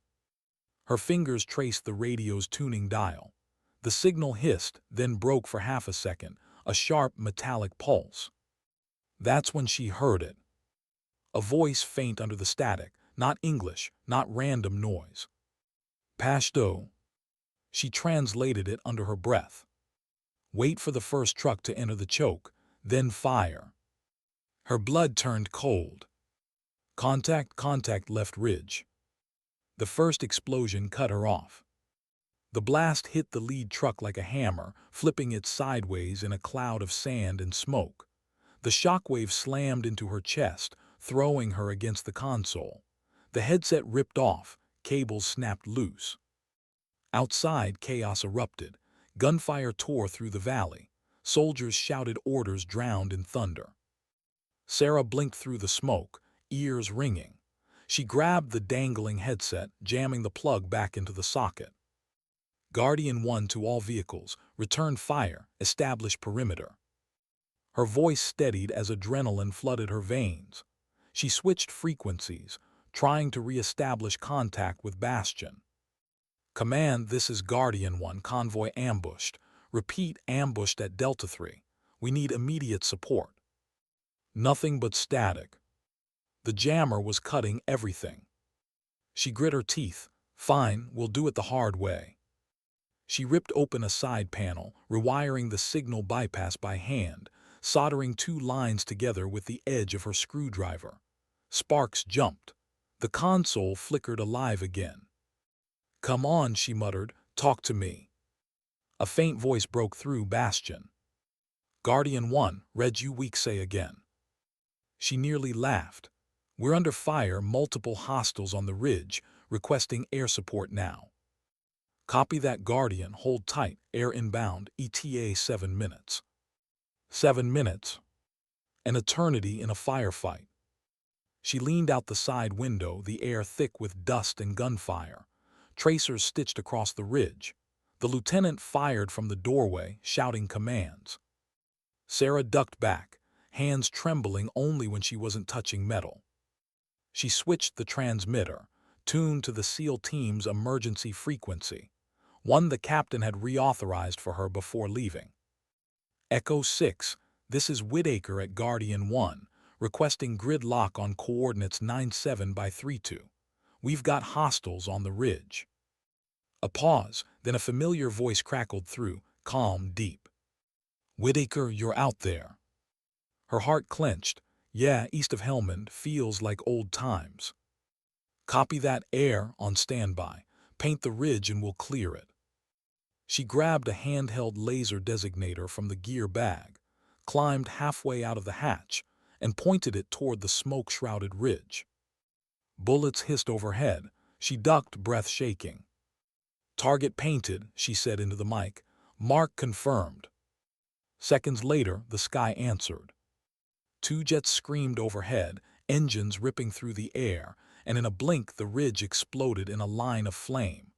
Her fingers traced the radio's tuning dial. The signal hissed, then broke for half a second, a sharp metallic pulse. That's when she heard it. A voice faint under the static, not English, not random noise. "Pashto." She translated it under her breath. "Wait for the first truck to enter the choke, then fire." Her blood turned cold. Contact left ridge." The first explosion cut her off. The blast hit the lead truck like a hammer, flipping it sideways in a cloud of sand and smoke. The shockwave slammed into her chest, throwing her against the console. The headset ripped off, cables snapped loose. Outside, chaos erupted. Gunfire tore through the valley. Soldiers shouted orders drowned in thunder. Sarah blinked through the smoke, ears ringing. She grabbed the dangling headset, jamming the plug back into the socket. "Guardian 1 to all vehicles, return fire, establish perimeter." Her voice steadied as adrenaline flooded her veins. She switched frequencies, trying to re-establish contact with Bastion. "Command, this is Guardian 1, convoy ambushed. Repeat, ambushed at Delta 3. We need immediate support." Nothing but static. The jammer was cutting everything. She grit her teeth. "Fine, we'll do it the hard way." She ripped open a side panel, rewiring the signal bypass by hand, soldering two lines together with the edge of her screwdriver. Sparks jumped. The console flickered alive again. "Come on," she muttered, "talk to me." A faint voice broke through. "Bastion." "Guardian 1, read you weak, say again." She nearly laughed. "We're under fire, multiple hostiles on the ridge, requesting air support now." "Copy that, Guardian, hold tight, air inbound, ETA 7 minutes. 7 minutes. An eternity in a firefight. She leaned out the side window, the air thick with dust and gunfire. Tracers stitched across the ridge. The lieutenant fired from the doorway, shouting commands. Sarah ducked back, hands trembling only when she wasn't touching metal. She switched the transmitter, tuned to the SEAL team's emergency frequency, one the captain had reauthorized for her before leaving. "Echo 6, this is Whitaker at Guardian 1, requesting grid lock on coordinates 97 by 32. We've got hostiles on the ridge." A pause, then a familiar voice crackled through, calm, deep. "Whitaker, you're out there." Her heart clenched. "Yeah, east of Helmand, feels like old times." "Copy that, air, on standby. Paint the ridge and we'll clear it." She grabbed a handheld laser designator from the gear bag, climbed halfway out of the hatch, and pointed it toward the smoke-shrouded ridge. Bullets hissed overhead. She ducked, breath shaking. "Target painted," she said into the mic. "Mark confirmed." Seconds later, the sky answered. Two jets screamed overhead, engines ripping through the air, and in a blink the ridge exploded in a line of flame.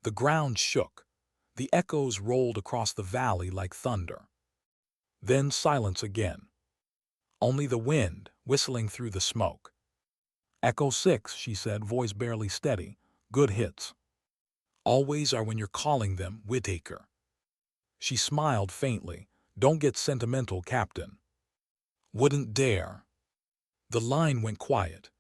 The ground shook. The echoes rolled across the valley like thunder. Then silence again. Only the wind, whistling through the smoke. "Echo 6, she said, voice barely steady. "Good hits. Always are when you're calling them, Whitaker." She smiled faintly. Don't get sentimental, Captain. Wouldn't dare. The line went quiet.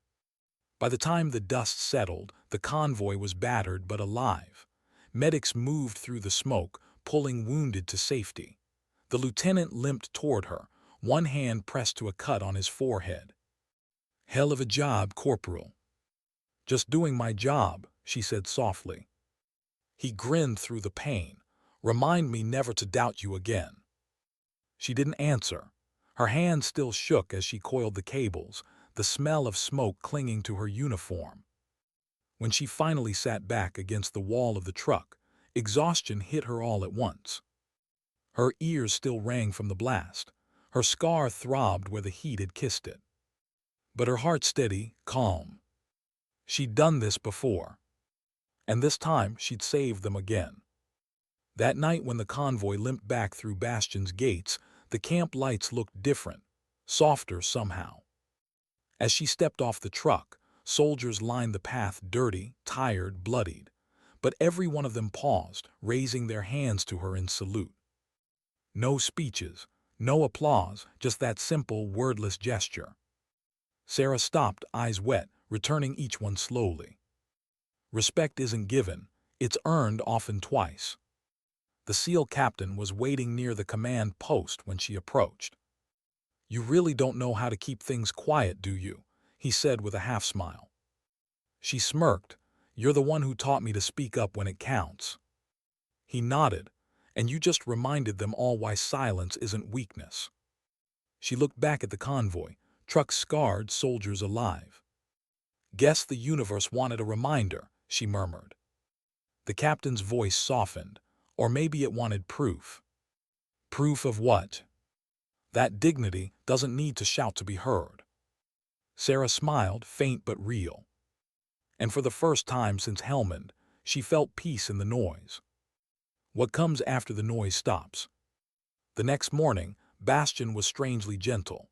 By the time the dust settled, the convoy was battered but alive. Medics moved through the smoke, pulling wounded to safety. The lieutenant limped toward her, one hand pressed to a cut on his forehead. "Hell of a job, Corporal." "Just doing my job," she said softly. He grinned through the pain. "Remind me never to doubt you again." She didn't answer. Her hand still shook as she coiled the cables, the smell of smoke clinging to her uniform. When she finally sat back against the wall of the truck, exhaustion hit her all at once. Her ears still rang from the blast. Her scar throbbed where the heat had kissed it. But her heart steady, calm. She'd done this before. And this time she'd save them again. That night when the convoy limped back through Bastion's gates, the camp lights looked different, softer somehow. As she stepped off the truck, soldiers lined the path, dirty, tired, bloodied. But every one of them paused, raising their hands to her in salute. No speeches, no applause, just that simple, wordless gesture. Sarah stopped, eyes wet, returning each one slowly. Respect isn't given, it's earned, often twice. The SEAL captain was waiting near the command post when she approached. "You really don't know how to keep things quiet, do you?" he said with a half-smile. She smirked. "You're the one who taught me to speak up when it counts." He nodded. "And you just reminded them all why silence isn't weakness." She looked back at the convoy, trucks scarred, soldiers alive. "Guess the universe wanted a reminder," she murmured. The captain's voice softened. "Or maybe it wanted proof." "Proof of what?" "That dignity doesn't need to shout to be heard." Sarah smiled, faint but real. And for the first time since Helmand, she felt peace in the noise. What comes after the noise stops. The next morning, Bastion was strangely gentle.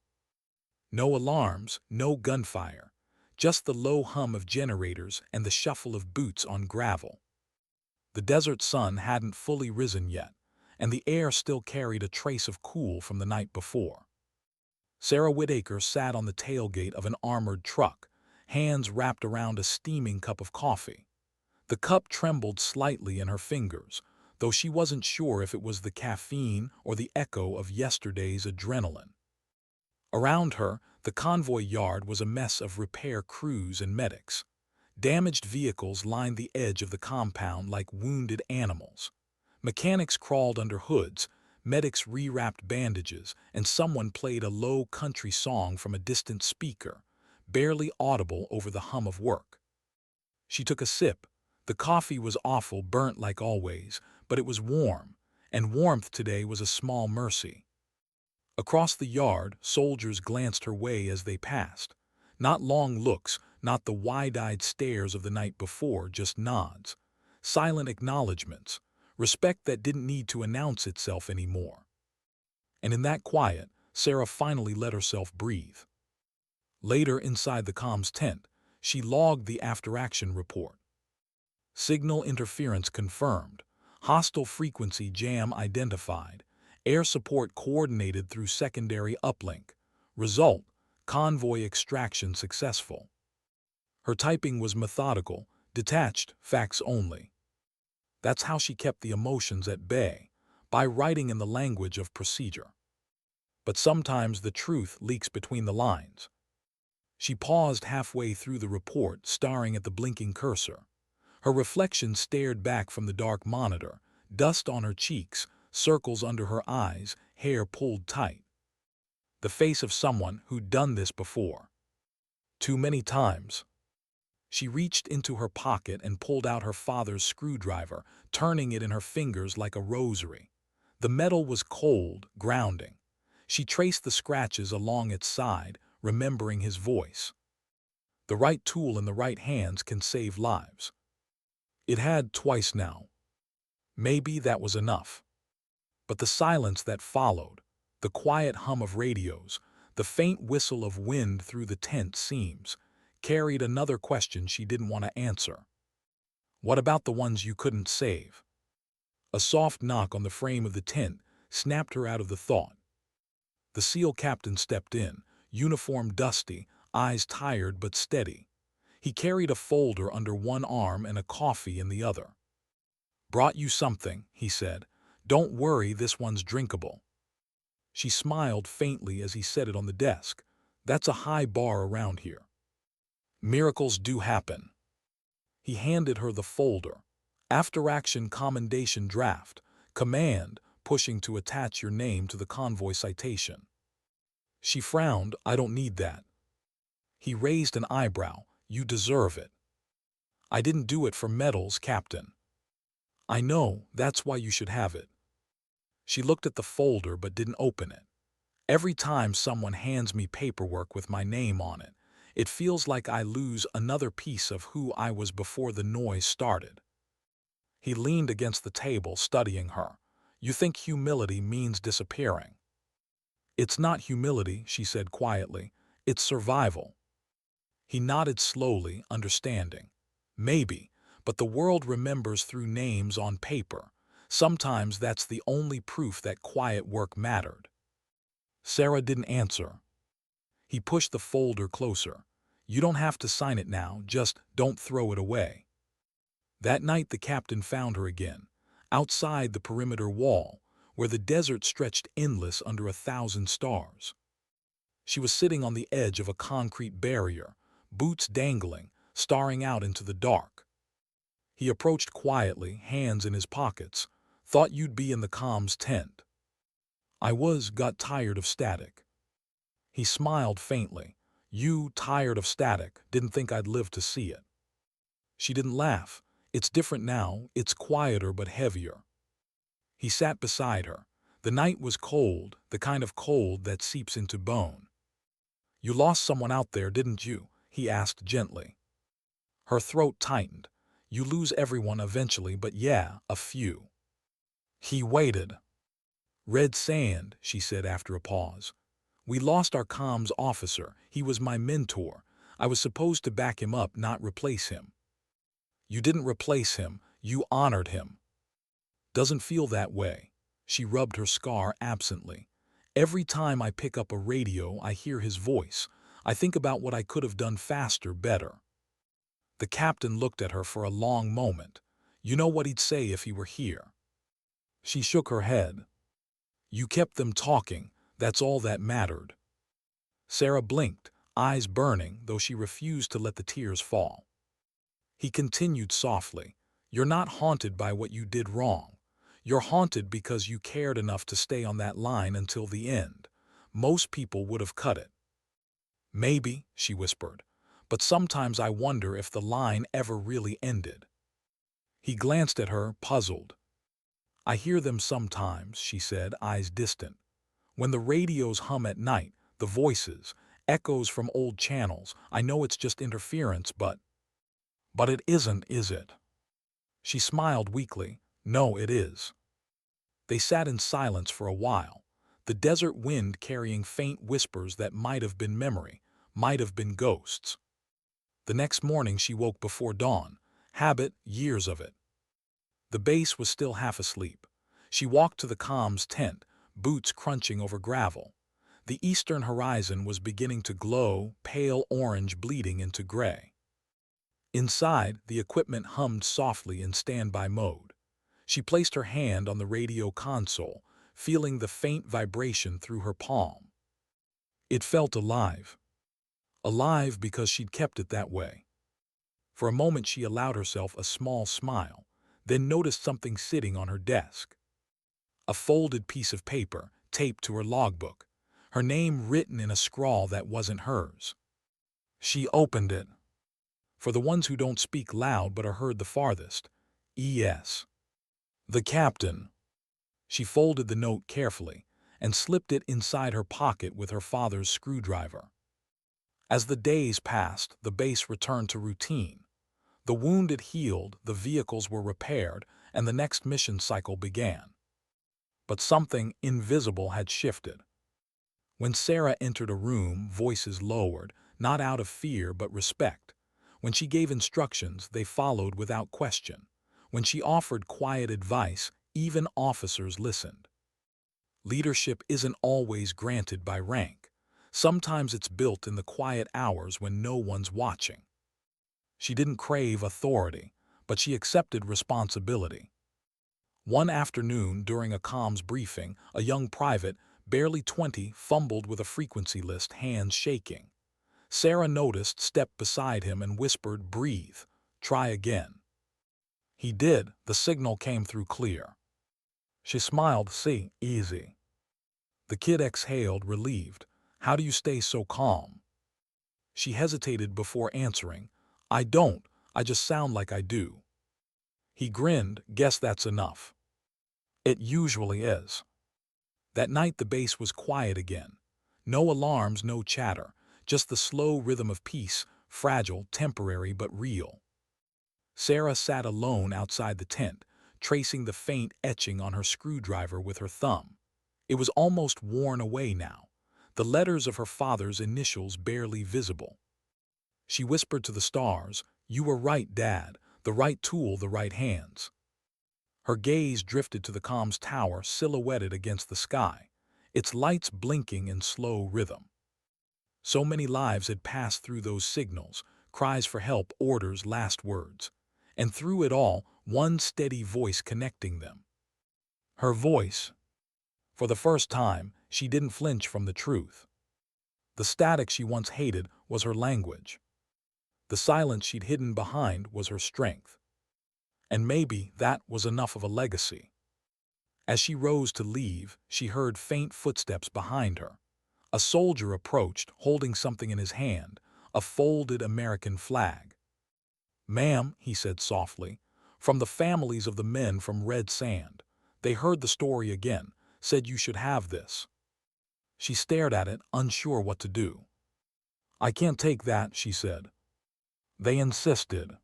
No alarms, no gunfire, just the low hum of generators and the shuffle of boots on gravel. The desert sun hadn't fully risen yet, and the air still carried a trace of cool from the night before. Sarah Whitaker sat on the tailgate of an armored truck, hands wrapped around a steaming cup of coffee. The cup trembled slightly in her fingers, though she wasn't sure if it was the caffeine or the echo of yesterday's adrenaline. Around her, the convoy yard was a mess of repair crews and medics. Damaged vehicles lined the edge of the compound like wounded animals. Mechanics crawled under hoods, medics rewrapped bandages, and someone played a low country song from a distant speaker, barely audible over the hum of work. She took a sip. The coffee was awful, burnt like always, but it was warm, and warmth today was a small mercy. Across the yard, soldiers glanced her way as they passed. Not long looks, not the wide-eyed stares of the night before, just nods. Silent acknowledgments, respect that didn't need to announce itself anymore. And in that quiet, Sarah finally let herself breathe. Later, inside the comms tent, she logged the after-action report. Signal interference confirmed. Hostile frequency jam identified. Air support coordinated through secondary uplink. Result: convoy extraction successful. Her typing was methodical, detached, facts only. That's how she kept the emotions at bay, by writing in the language of procedure. But sometimes the truth leaks between the lines. She paused halfway through the report, staring at the blinking cursor. Her reflection stared back from the dark monitor, dust on her cheeks, circles under her eyes, hair pulled tight. The face of someone who'd done this before. Too many times. She reached into her pocket and pulled out her father's screwdriver, turning it in her fingers like a rosary. The metal was cold, grounding. She traced the scratches along its side, remembering his voice. The right tool in the right hands can save lives. It had twice now. Maybe that was enough. But the silence that followed, the quiet hum of radios, the faint whistle of wind through the tent seams, carried another question she didn't want to answer. What about the ones you couldn't save? A soft knock on the frame of the tent snapped her out of the thought. The SEAL captain stepped in, uniform dusty, eyes tired but steady. He carried a folder under one arm and a coffee in the other. "Brought you something," he said. "Don't worry, this one's drinkable." She smiled faintly as he set it on the desk. "That's a high bar around here. Miracles do happen." He handed her the folder. "After-action commendation draft. Command, pushing to attach your name to the convoy citation." She frowned. "I don't need that." He raised an eyebrow. "You deserve it." "I didn't do it for medals, Captain." "I know, that's why you should have it." She looked at the folder but didn't open it. "Every time someone hands me paperwork with my name on it, it feels like I lose another piece of who I was before the noise started." He leaned against the table, studying her. "You think humility means disappearing?" "It's not humility," she said quietly. "It's survival." He nodded slowly, understanding. "Maybe, but the world remembers through names on paper. Sometimes that's the only proof that quiet work mattered." Sarah didn't answer. He pushed the folder closer. "You don't have to sign it now, just don't throw it away." That night the captain found her again, outside the perimeter wall, where the desert stretched endless under 1,000 stars. She was sitting on the edge of a concrete barrier, boots dangling, staring out into the dark. He approached quietly, hands in his pockets. "Thought you'd be in the comms tent." Got tired of static." He smiled faintly. "You, tired of static, didn't think I'd live to see it." She didn't laugh. "It's different now, it's quieter but heavier." He sat beside her. The night was cold, the kind of cold that seeps into bone. "You lost someone out there, didn't you?" he asked gently. Her throat tightened. "You lose everyone eventually, but yeah, a few." He waited. "Red Sand," she said after a pause. "We lost our comms officer. He was my mentor. I was supposed to back him up, not replace him." "You didn't replace him, you honored him." "Doesn't feel that way." She rubbed her scar absently. "Every time I pick up a radio, I hear his voice. I think about what I could have done faster, better." The captain looked at her for a long moment. "You know what he'd say if he were here." She shook her head. "You kept them talking. That's all that mattered." Sarah blinked, eyes burning, though she refused to let the tears fall. He continued softly. "You're not haunted by what you did wrong. You're haunted because you cared enough to stay on that line until the end. Most people would have cut it." "Maybe," she whispered, "but sometimes I wonder if the line ever really ended." He glanced at her, puzzled. "I hear them sometimes," she said, eyes distant. "When the radios hum at night, the voices, echoes from old channels. I know it's just interference, but it isn't, is it?" She smiled weakly. "No, it is." They sat in silence for a while, the desert wind carrying faint whispers that might have been memory, might have been ghosts. The next morning she woke before dawn. Habit, years of it. The base was still half asleep. She walked to the comms tent, boots crunching over gravel. The eastern horizon was beginning to glow, pale orange bleeding into gray. Inside, the equipment hummed softly in standby mode. She placed her hand on the radio console, feeling the faint vibration through her palm. It felt alive. Alive because she'd kept it that way. For a moment she allowed herself a small smile, then noticed something sitting on her desk. A folded piece of paper, taped to her logbook, her name written in a scrawl that wasn't hers. She opened it. For the ones who don't speak loud but are heard the farthest. E.S. The captain. She folded the note carefully and slipped it inside her pocket with her father's screwdriver. As the days passed, the base returned to routine. The wounded healed, the vehicles were repaired, and the next mission cycle began. But something invisible had shifted. When Sarah entered a room, voices lowered, not out of fear but respect. When she gave instructions, they followed without question. When she offered quiet advice, even officers listened. Leadership isn't always granted by rank. Sometimes it's built in the quiet hours when no one's watching. She didn't crave authority, but she accepted responsibility. One afternoon during a comms briefing, a young private, barely 20, fumbled with a frequency list, hands shaking. Sarah noticed, stepped beside him and whispered, "Breathe. Try again." He did. The signal came through clear. She smiled. "See, easy." The kid exhaled, relieved. "How do you stay so calm?" She hesitated before answering. "I don't. I just sound like I do." He grinned. "Guess that's enough." It usually is. That night the base was quiet again. No alarms, no chatter, just the slow rhythm of peace, fragile, temporary, but real. Sarah sat alone outside the tent, tracing the faint etching on her screwdriver with her thumb. It was almost worn away now, the letters of her father's initials barely visible. She whispered to the stars, "You were right, Dad. The right tool, the right hands." Her gaze drifted to the comms tower silhouetted against the sky, its lights blinking in slow rhythm. So many lives had passed through those signals, cries for help, orders, last words. And through it all, one steady voice connecting them. Her voice. For the first time, she didn't flinch from the truth. The static she once hated was her language. The silence she'd hidden behind was her strength. And maybe that was enough of a legacy. As she rose to leave, she heard faint footsteps behind her. A soldier approached, holding something in his hand, a folded American flag. "Ma'am," he said softly, "from the families of the men from Red Sand. They heard the story again, said you should have this." She stared at it, unsure what to do. "I can't take that," she said. "They insisted."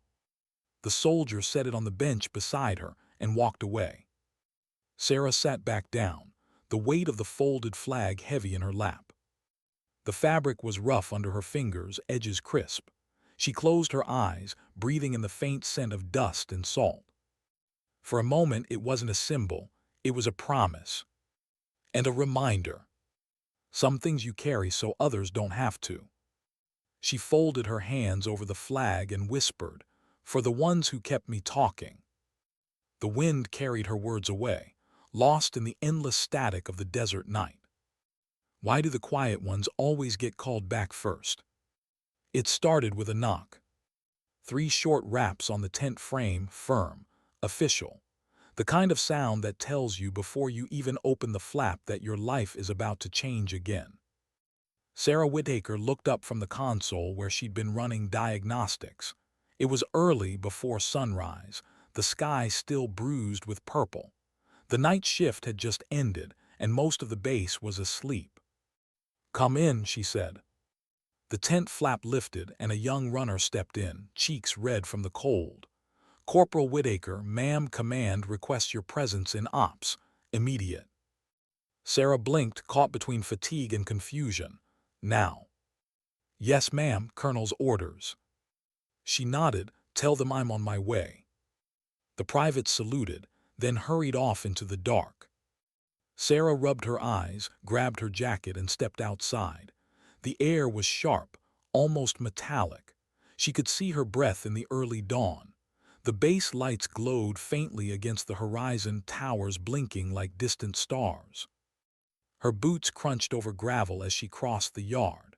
The soldier set it on the bench beside her and walked away. Sarah sat back down, the weight of the folded flag heavy in her lap. The fabric was rough under her fingers, edges crisp. She closed her eyes, breathing in the faint scent of dust and salt. For a moment it wasn't a symbol, it was a promise. And a reminder. Some things you carry so others don't have to. She folded her hands over the flag and whispered, "For the ones who kept me talking." The wind carried her words away, lost in the endless static of the desert night. Why do the quiet ones always get called back first? It started with a knock. 3 short raps on the tent frame, firm, official. The kind of sound that tells you before you even open the flap that your life is about to change again. Sarah Whittaker looked up from the console where she'd been running diagnostics. It was early before sunrise, the sky still bruised with purple. The night shift had just ended, and most of the base was asleep. "Come in," she said. The tent flap lifted, and a young runner stepped in, cheeks red from the cold. "Corporal Whittaker, ma'am, command requests your presence in ops. Immediate." Sarah blinked, caught between fatigue and confusion. "Now." "Yes, ma'am, Colonel's orders." She nodded. "Tell them I'm on my way." The private saluted, then hurried off into the dark. Sarah rubbed her eyes, grabbed her jacket, and stepped outside. The air was sharp, almost metallic. She could see her breath in the early dawn. The base lights glowed faintly against the horizon, towers blinking like distant stars. Her boots crunched over gravel as she crossed the yard.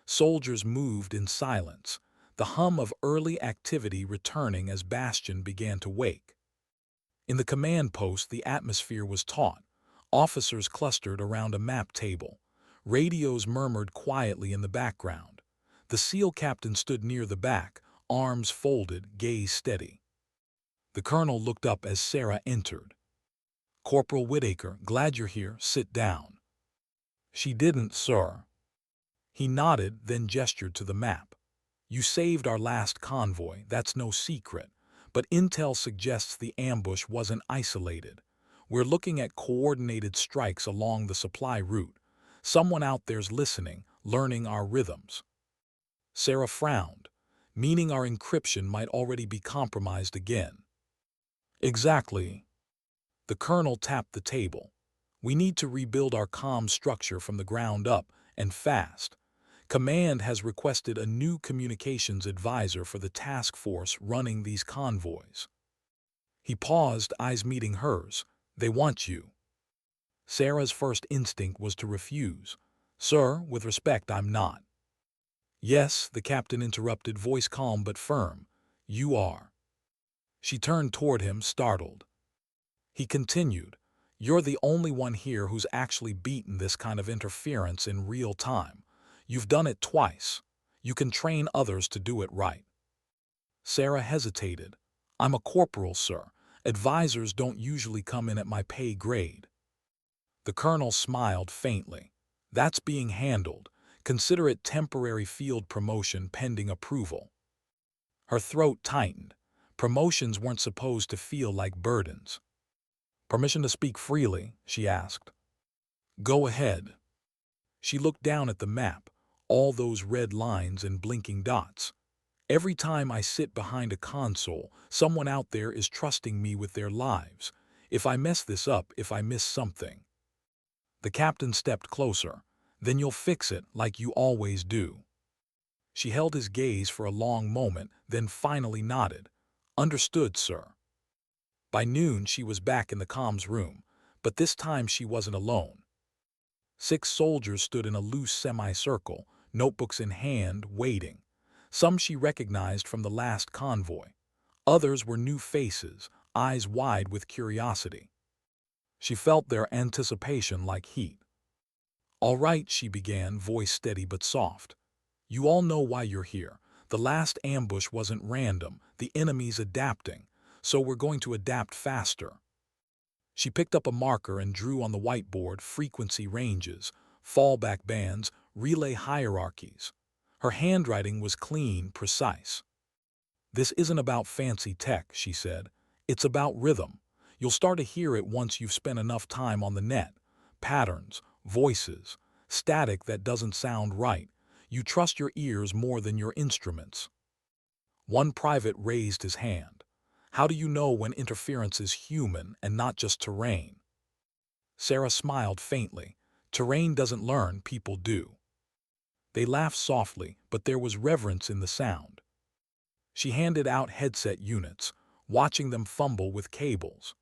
Soldiers moved in silence, the hum of early activity returning as Bastion began to wake. In the command post, the atmosphere was taut. Officers clustered around a map table. Radios murmured quietly in the background. The SEAL captain stood near the back, arms folded, gaze steady. The colonel looked up as Sarah entered. "Corporal Whittaker, glad you're here, sit down." She didn't, sir. He nodded, then gestured to the map. "You saved our last convoy, that's no secret, but intel suggests the ambush wasn't isolated. We're looking at coordinated strikes along the supply route. Someone out there's listening, learning our rhythms." Sarah frowned, meaning our encryption might already be compromised again. "Exactly." The colonel tapped the table. We need to rebuild our comm structure from the ground up, and fast. Command has requested a new communications advisor for the task force running these convoys. He paused, eyes meeting hers. They want you. Sarah's first instinct was to refuse. Sir, with respect, I'm not. Yes, the captain interrupted, voice calm but firm. You are. She turned toward him, startled. He continued, you're the only one here who's actually beaten this kind of interference in real time. You've done it twice. You can train others to do it right. Sarah hesitated. I'm a corporal, sir. Advisors don't usually come in at my pay grade. The colonel smiled faintly. That's being handled. Consider it temporary field promotion pending approval. Her throat tightened. Promotions weren't supposed to feel like burdens. Permission to speak freely, she asked. Go ahead. She looked down at the map, all those red lines and blinking dots. Every time I sit behind a console, someone out there is trusting me with their lives. If I mess this up, if I miss something. The captain stepped closer. Then you'll fix it like you always do. She held his gaze for a long moment, then finally nodded. Understood, sir. By noon, she was back in the comms room, but this time she wasn't alone. 6 soldiers stood in a loose semicircle, notebooks in hand, waiting. Some she recognized from the last convoy. Others were new faces, eyes wide with curiosity. She felt their anticipation like heat. All right, she began, voice steady but soft. You all know why you're here. The last ambush wasn't random, the enemy's adapting, so we're going to adapt faster. She picked up a marker and drew on the whiteboard frequency ranges, fallback bands, relay hierarchies. Her handwriting was clean, precise. This isn't about fancy tech, she said. It's about rhythm. You'll start to hear it once you've spent enough time on the net. Patterns, voices, static that doesn't sound right. You trust your ears more than your instruments. One private raised his hand. How do you know when interference is human and not just terrain? Sarah smiled faintly. Terrain doesn't learn, people do. They laughed softly, but there was reverence in the sound. She handed out headset units, watching them fumble with cables.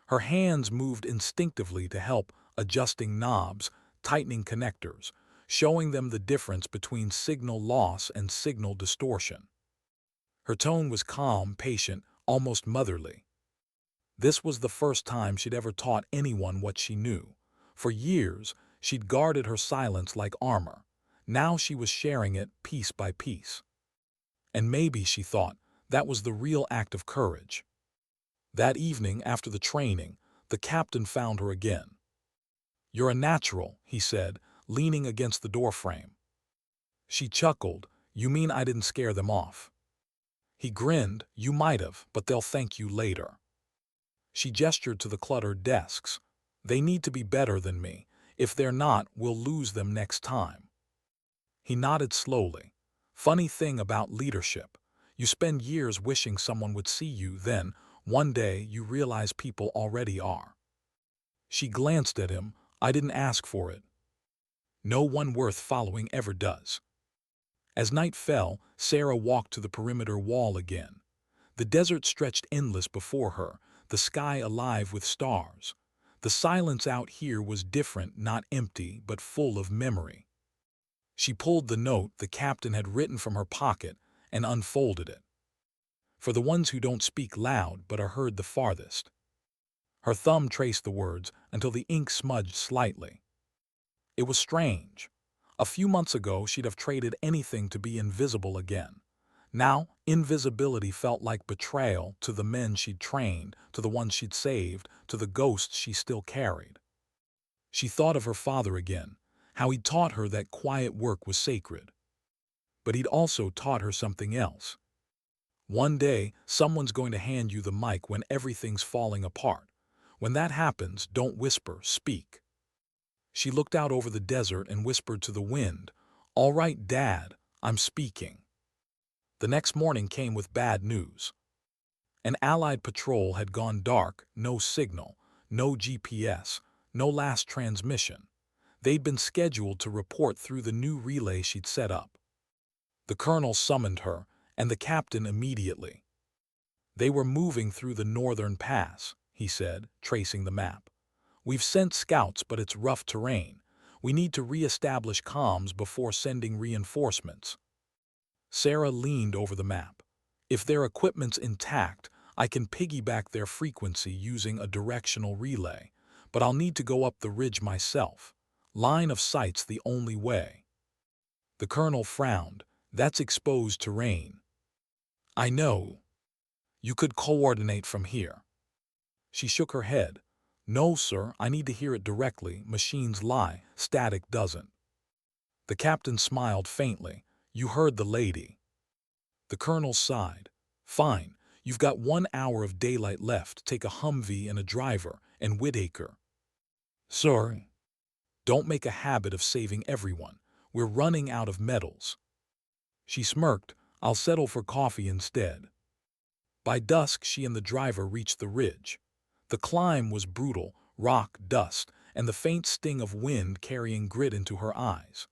Her hands moved instinctively to help, adjusting knobs, tightening connectors, showing them the difference between signal loss and signal distortion. Her tone was calm, patient, almost motherly. This was the first time she'd ever taught anyone what she knew. For years, she'd guarded her silence like armor. Now she was sharing it piece by piece. And maybe, she thought, that was the real act of courage. That evening, after the training, the captain found her again. You're a natural, he said, leaning against the doorframe. She chuckled. You mean I didn't scare them off? He grinned. You might have, but they'll thank you later. She gestured to the cluttered desks. They need to be better than me. If they're not, we'll lose them next time. He nodded slowly. Funny thing about leadership. You spend years wishing someone would see you, then, one day, you realize people already are. She glanced at him. I didn't ask for it. No one worth following ever does. As night fell, Sarah walked to the perimeter wall again. The desert stretched endless before her, the sky alive with stars. The silence out here was different, not empty, but full of memory. She pulled the note the captain had written from her pocket and unfolded it. For the ones who don't speak loud but are heard the farthest. Her thumb traced the words until the ink smudged slightly. It was strange. A few months ago, she'd have traded anything to be invisible again. Now, invisibility felt like betrayal to the men she'd trained, to the ones she'd saved, to the ghosts she still carried. She thought of her father again, how he'd taught her that quiet work was sacred. But he'd also taught her something else. One day, someone's going to hand you the mic when everything's falling apart. When that happens, don't whisper, speak. She looked out over the desert and whispered to the wind, All right, Dad, I'm speaking. The next morning came with bad news. An Allied patrol had gone dark, no signal, no GPS, No last transmission. They'd been scheduled to report through the new relay she'd set up. The colonel summoned her, and the captain immediately. They were moving through the northern pass, he said, tracing the map. We've sent scouts, but it's rough terrain. We need to re-establish comms before sending reinforcements. Sarah leaned over the map. If their equipment's intact, I can piggyback their frequency using a directional relay, but I'll need to go up the ridge myself. Line of sight's the only way. The colonel frowned. That's exposed terrain. I know. You could coordinate from here. She shook her head. No, sir, I need to hear it directly. Machines lie, static doesn't. The captain smiled faintly. You heard the lady. The colonel sighed. Fine, you've got 1 hour of daylight left. Take a Humvee and a driver, and Whitaker. Sir. Don't make a habit of saving everyone. We're running out of metals. She smirked. I'll settle for coffee instead. By dusk, she and the driver reached the ridge. The climb was brutal, rock, dust, and the faint sting of wind carrying grit into her eyes.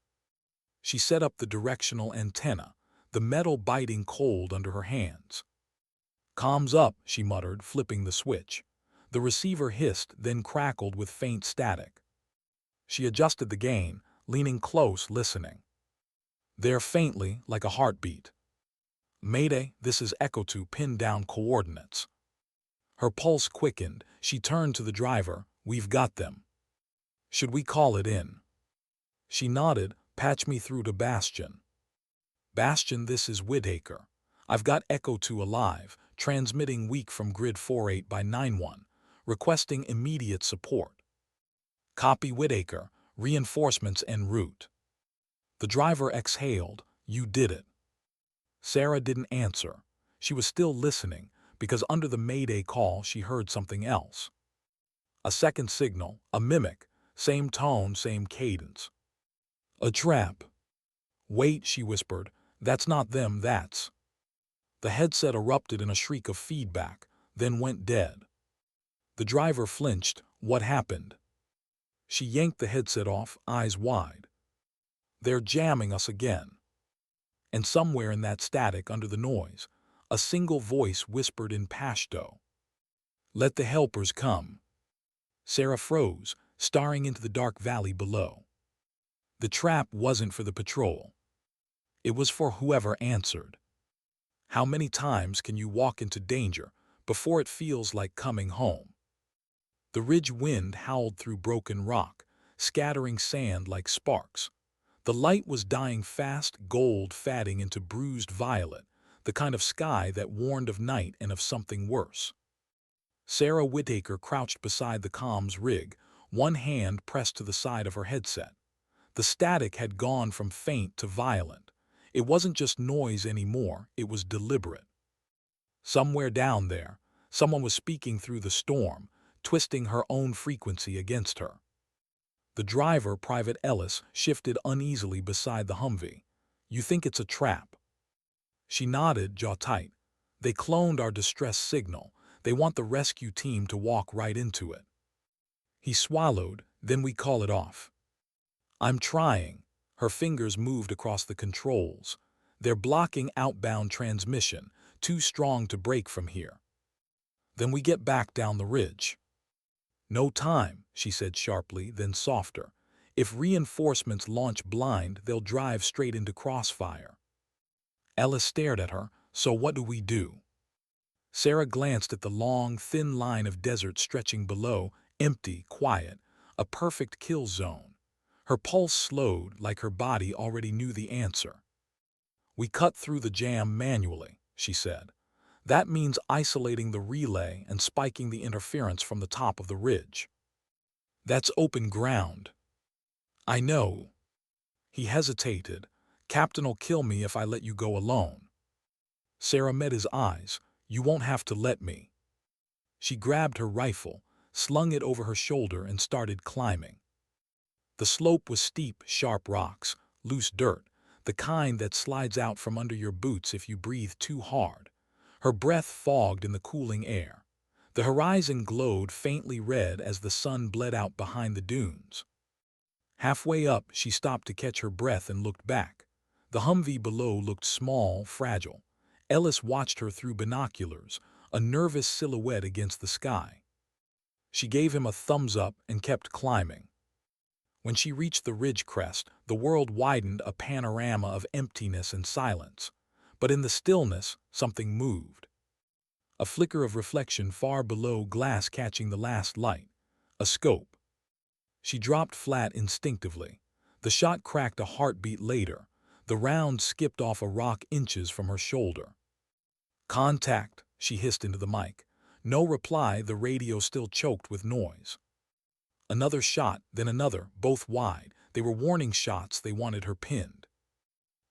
She set up the directional antenna, the metal biting cold under her hands. Comms up, she muttered, flipping the switch. The receiver hissed, then crackled with faint static. She adjusted the gain, leaning close, listening. There faintly, like a heartbeat. Mayday, this is Echo 2, pin down coordinates. Her pulse quickened. She turned to the driver. We've got them. Should we call it in? She nodded. Patch me through to Bastion. Bastion, this is Whitaker. I've got Echo 2 alive, transmitting weak from grid 48 by 91, requesting immediate support. Copy Whitaker, reinforcements en route. The driver exhaled. You did it. Sarah didn't answer. She was still listening, because under the Mayday call she heard something else. A second signal, a mimic, same tone, same cadence. A trap. Wait, she whispered. That's not them, that's. The headset erupted in a shriek of feedback, then went dead. The driver flinched. What happened? She yanked the headset off, eyes wide. They're jamming us again. And somewhere in that static under the noise, a single voice whispered in Pashto. Let the helpers come. Sarah froze, staring into the dark valley below. The trap wasn't for the patrol. It was for whoever answered. How many times can you walk into danger before it feels like coming home? The ridge wind howled through broken rock, scattering sand like sparks. The light was dying fast, gold fading into bruised violet, the kind of sky that warned of night and of something worse. Sarah Whitaker crouched beside the comms rig, one hand pressed to the side of her headset. The static had gone from faint to violent. It wasn't just noise anymore, it was deliberate. Somewhere down there, someone was speaking through the storm, twisting her own frequency against her. The driver, Private Ellis, shifted uneasily beside the Humvee. You think it's a trap? She nodded, jaw tight. They cloned our distress signal. They want the rescue team to walk right into it. He swallowed, then we call it off. I'm trying. Her fingers moved across the controls. They're blocking outbound transmission, too strong to break from here. Then we get back down the ridge. No time, she said sharply, then softer. If reinforcements launch blind, they'll drive straight into crossfire. Ellis stared at her. So what do we do? Sarah glanced at the long, thin line of desert stretching below, empty, quiet, a perfect kill zone. Her pulse slowed, like her body already knew the answer. We cut through the jam manually, she said. That means isolating the relay and spiking the interference from the top of the ridge. That's open ground. I know. He hesitated. Captain'll kill me if I let you go alone. Sarah met his eyes. You won't have to let me. She grabbed her rifle, slung it over her shoulder, and started climbing. The slope was steep, sharp rocks, loose dirt, the kind that slides out from under your boots if you breathe too hard. Her breath fogged in the cooling air. The horizon glowed faintly red as the sun bled out behind the dunes. Halfway up, she stopped to catch her breath and looked back. The Humvee below looked small, fragile. Ellis watched her through binoculars, a nervous silhouette against the sky. She gave him a thumbs up and kept climbing. When she reached the ridge crest, the world widened, a panorama of emptiness and silence. But in the stillness, something moved. A flicker of reflection far below, glass catching the last light. A scope. She dropped flat instinctively. The shot cracked a heartbeat later. The round skipped off a rock inches from her shoulder. "Contact," she hissed into the mic. No reply, the radio still choked with noise. Another shot, then another, both wide. They were warning shots, they wanted her pinned.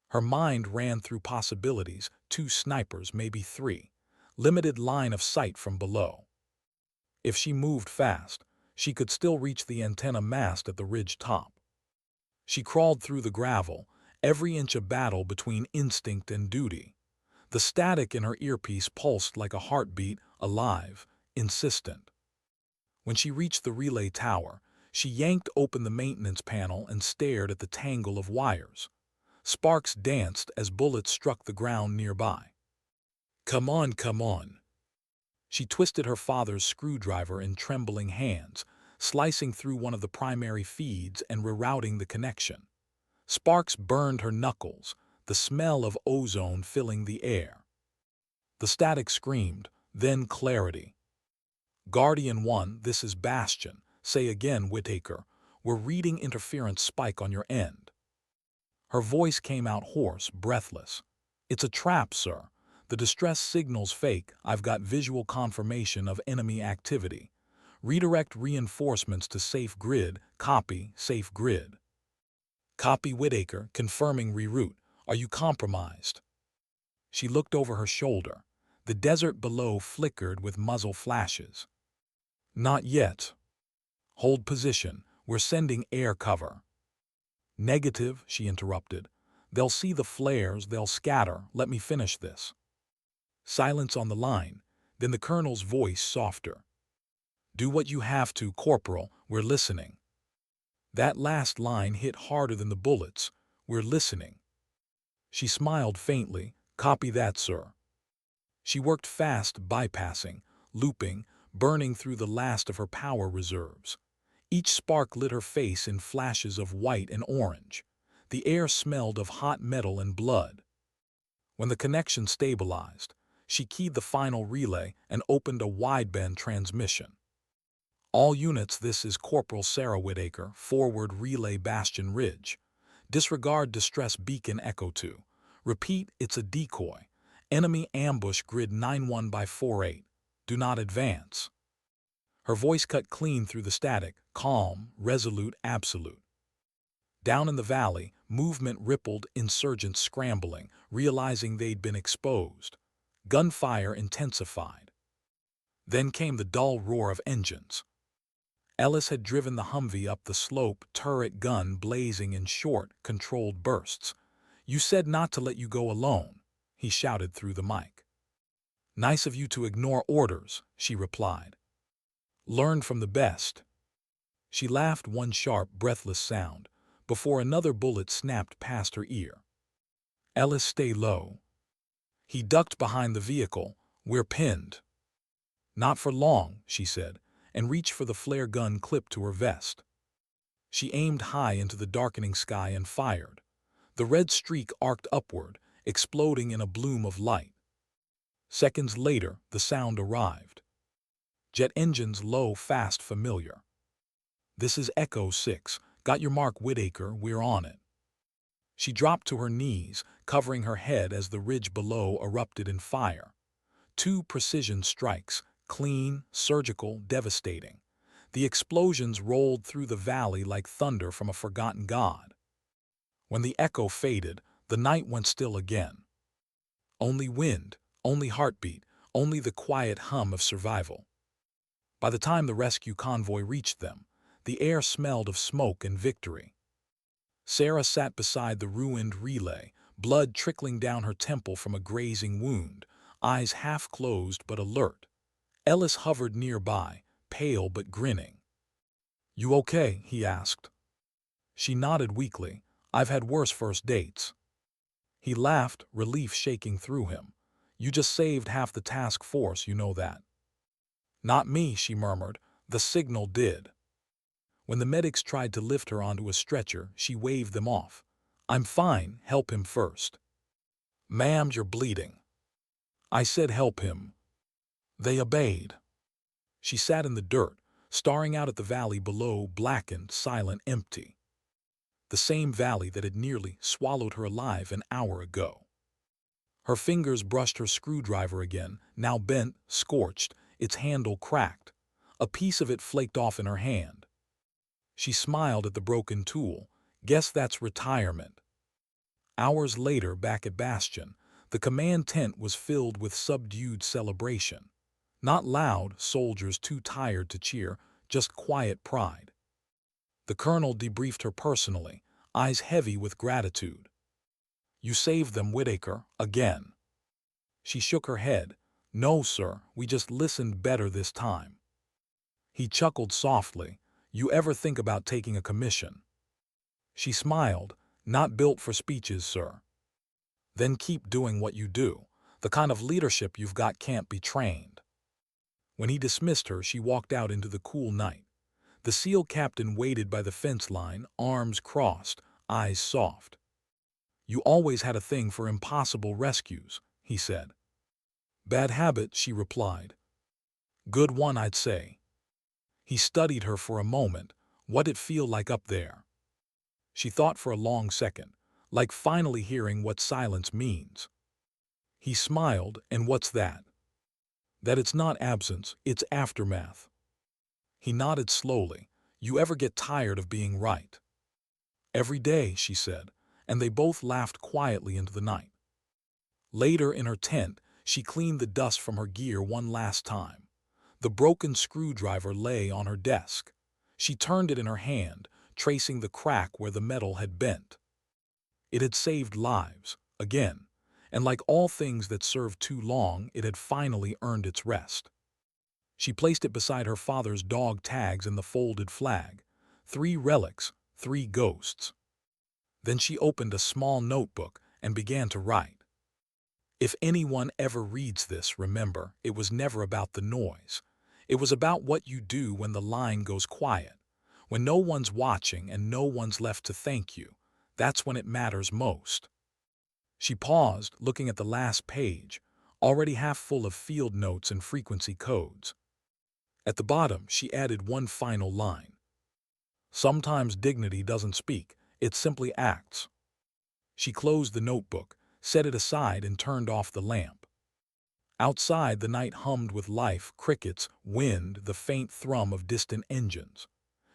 Her mind ran through possibilities, 2 snipers, maybe 3. Limited line of sight from below. If she moved fast, she could still reach the antenna mast at the ridge top. She crawled through the gravel, every inch a battle between instinct and duty. The static in her earpiece pulsed like a heartbeat, alive, insistent. When she reached the relay tower, she yanked open the maintenance panel and stared at the tangle of wires. Sparks danced as bullets struck the ground nearby. "Come on, come on." She twisted her father's screwdriver in trembling hands, slicing through one of the primary feeds and rerouting the connection. Sparks burned her knuckles, the smell of ozone filling the air. The static screamed, then clarity. "Guardian 1, this is Bastion. Say again, Whitaker. We're reading interference spike on your end." Her voice came out hoarse, breathless. "It's a trap, sir. The distress signal's fake. I've got visual confirmation of enemy activity. Redirect reinforcements to safe grid. Copy, safe grid." "Copy, Whitaker, confirming reroute. Are you compromised?" She looked over her shoulder. The desert below flickered with muzzle flashes. "Not yet. Hold position. We're sending air cover." "Negative," she interrupted. "They'll see the flares, they'll scatter. Let me finish this." Silence on the line, then the colonel's voice softer. "Do what you have to, Corporal. We're listening." That last line hit harder than the bullets. "We're listening." She smiled faintly. "Copy that, sir." She worked fast, bypassing, looping, burning through the last of her power reserves. Each spark lit her face in flashes of white and orange. The air smelled of hot metal and blood. When the connection stabilized, she keyed the final relay and opened a wideband transmission. "All units, this is Corporal Sarah Whitaker, forward relay Bastion Ridge. Disregard distress beacon Echo 2. Repeat, it's a decoy. Enemy ambush grid 91 by 48. Do not advance." Her voice cut clean through the static, calm, resolute, absolute. Down in the valley, movement rippled, insurgents scrambling, realizing they'd been exposed. Gunfire intensified. Then came the dull roar of engines. Ellis had driven the Humvee up the slope, turret gun blazing in short, controlled bursts. "You said not to let you go alone," he shouted through the mic. "Nice of you to ignore orders," she replied. "Learn from the best." She laughed, one sharp, breathless sound, before another bullet snapped past her ear. "Ellis, stay low." He ducked behind the vehicle. "We're pinned." "Not for long," she said, and reached for the flare gun clipped to her vest. She aimed high into the darkening sky and fired. The red streak arced upward, exploding in a bloom of light. Seconds later, the sound arrived. Jet engines, low, fast, familiar. "This is Echo 6. Got your mark, Whitaker. We're on it." She dropped to her knees, covering her head as the ridge below erupted in fire. 2 precision strikes, clean, surgical, devastating. The explosions rolled through the valley like thunder from a forgotten god. When the echo faded, the night went still again. Only wind, only heartbeat, only the quiet hum of survival. By the time the rescue convoy reached them, the air smelled of smoke and victory. Sarah sat beside the ruined relay, blood trickling down her temple from a grazing wound, eyes half closed but alert. Ellis hovered nearby, pale but grinning. "You okay?" he asked. She nodded weakly. "I've had worse first dates." He laughed, relief shaking through him. "You just saved half the task force, you know that." "Not me," she murmured. "The signal did." When the medics tried to lift her onto a stretcher, she waved them off. "I'm fine, help him first." "Ma'am, you're bleeding." "I said help him." They obeyed. She sat in the dirt, staring out at the valley below, blackened, silent, empty. The same valley that had nearly swallowed her alive an hour ago. Her fingers brushed her screwdriver again, now bent, scorched, its handle cracked. A piece of it flaked off in her hand. She smiled at the broken tool. "Guess that's retirement." Hours later, back at Bastion, the command tent was filled with subdued celebration. Not loud, soldiers too tired to cheer, just quiet pride. The colonel debriefed her personally, eyes heavy with gratitude. "You saved them, Whitaker, again." She shook her head. "No, sir, we just listened better this time." He chuckled softly. "You ever think about taking a commission?" She smiled. "Not built for speeches, sir." "Then keep doing what you do. The kind of leadership you've got can't be trained." When he dismissed her, she walked out into the cool night. The SEAL captain waited by the fence line, arms crossed, eyes soft. "You always had a thing for impossible rescues," he said. "Bad habit," she replied. "Good one, I'd say." He studied her for a moment. What'd it feel like up there? She thought for a long second, like finally hearing what silence means. He smiled. "And what's that?" "That it's not absence, it's aftermath." He nodded slowly. "You ever get tired of being right?" "Every day," she said, and they both laughed quietly into the night. Later, in her tent, she cleaned the dust from her gear one last time. The broken screwdriver lay on her desk. She turned it in her hand, tracing the crack where the metal had bent. It had saved lives, again, and like all things that served too long, it had finally earned its rest. She placed it beside her father's dog tags and the folded flag. 3 relics, 3 ghosts. Then she opened a small notebook and began to write. "If anyone ever reads this, remember, it was never about the noise. It was about what you do when the line goes quiet, when no one's watching and no one's left to thank you. That's when it matters most." She paused, looking at the last page, already half full of field notes and frequency codes. At the bottom, she added one final line. "Sometimes dignity doesn't speak, it simply acts." She closed the notebook, set it aside, and turned off the lamp. Outside, the night hummed with life, crickets, wind, the faint thrum of distant engines.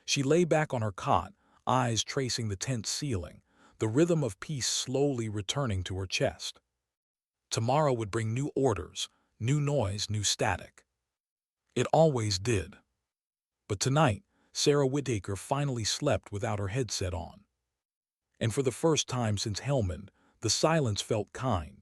She lay back on her cot, eyes tracing the tent ceiling, the rhythm of peace slowly returning to her chest. Tomorrow would bring new orders, new noise, new static. It always did. But tonight, Sarah Whitaker finally slept without her headset on. And for the first time since Helmand, the silence felt kind.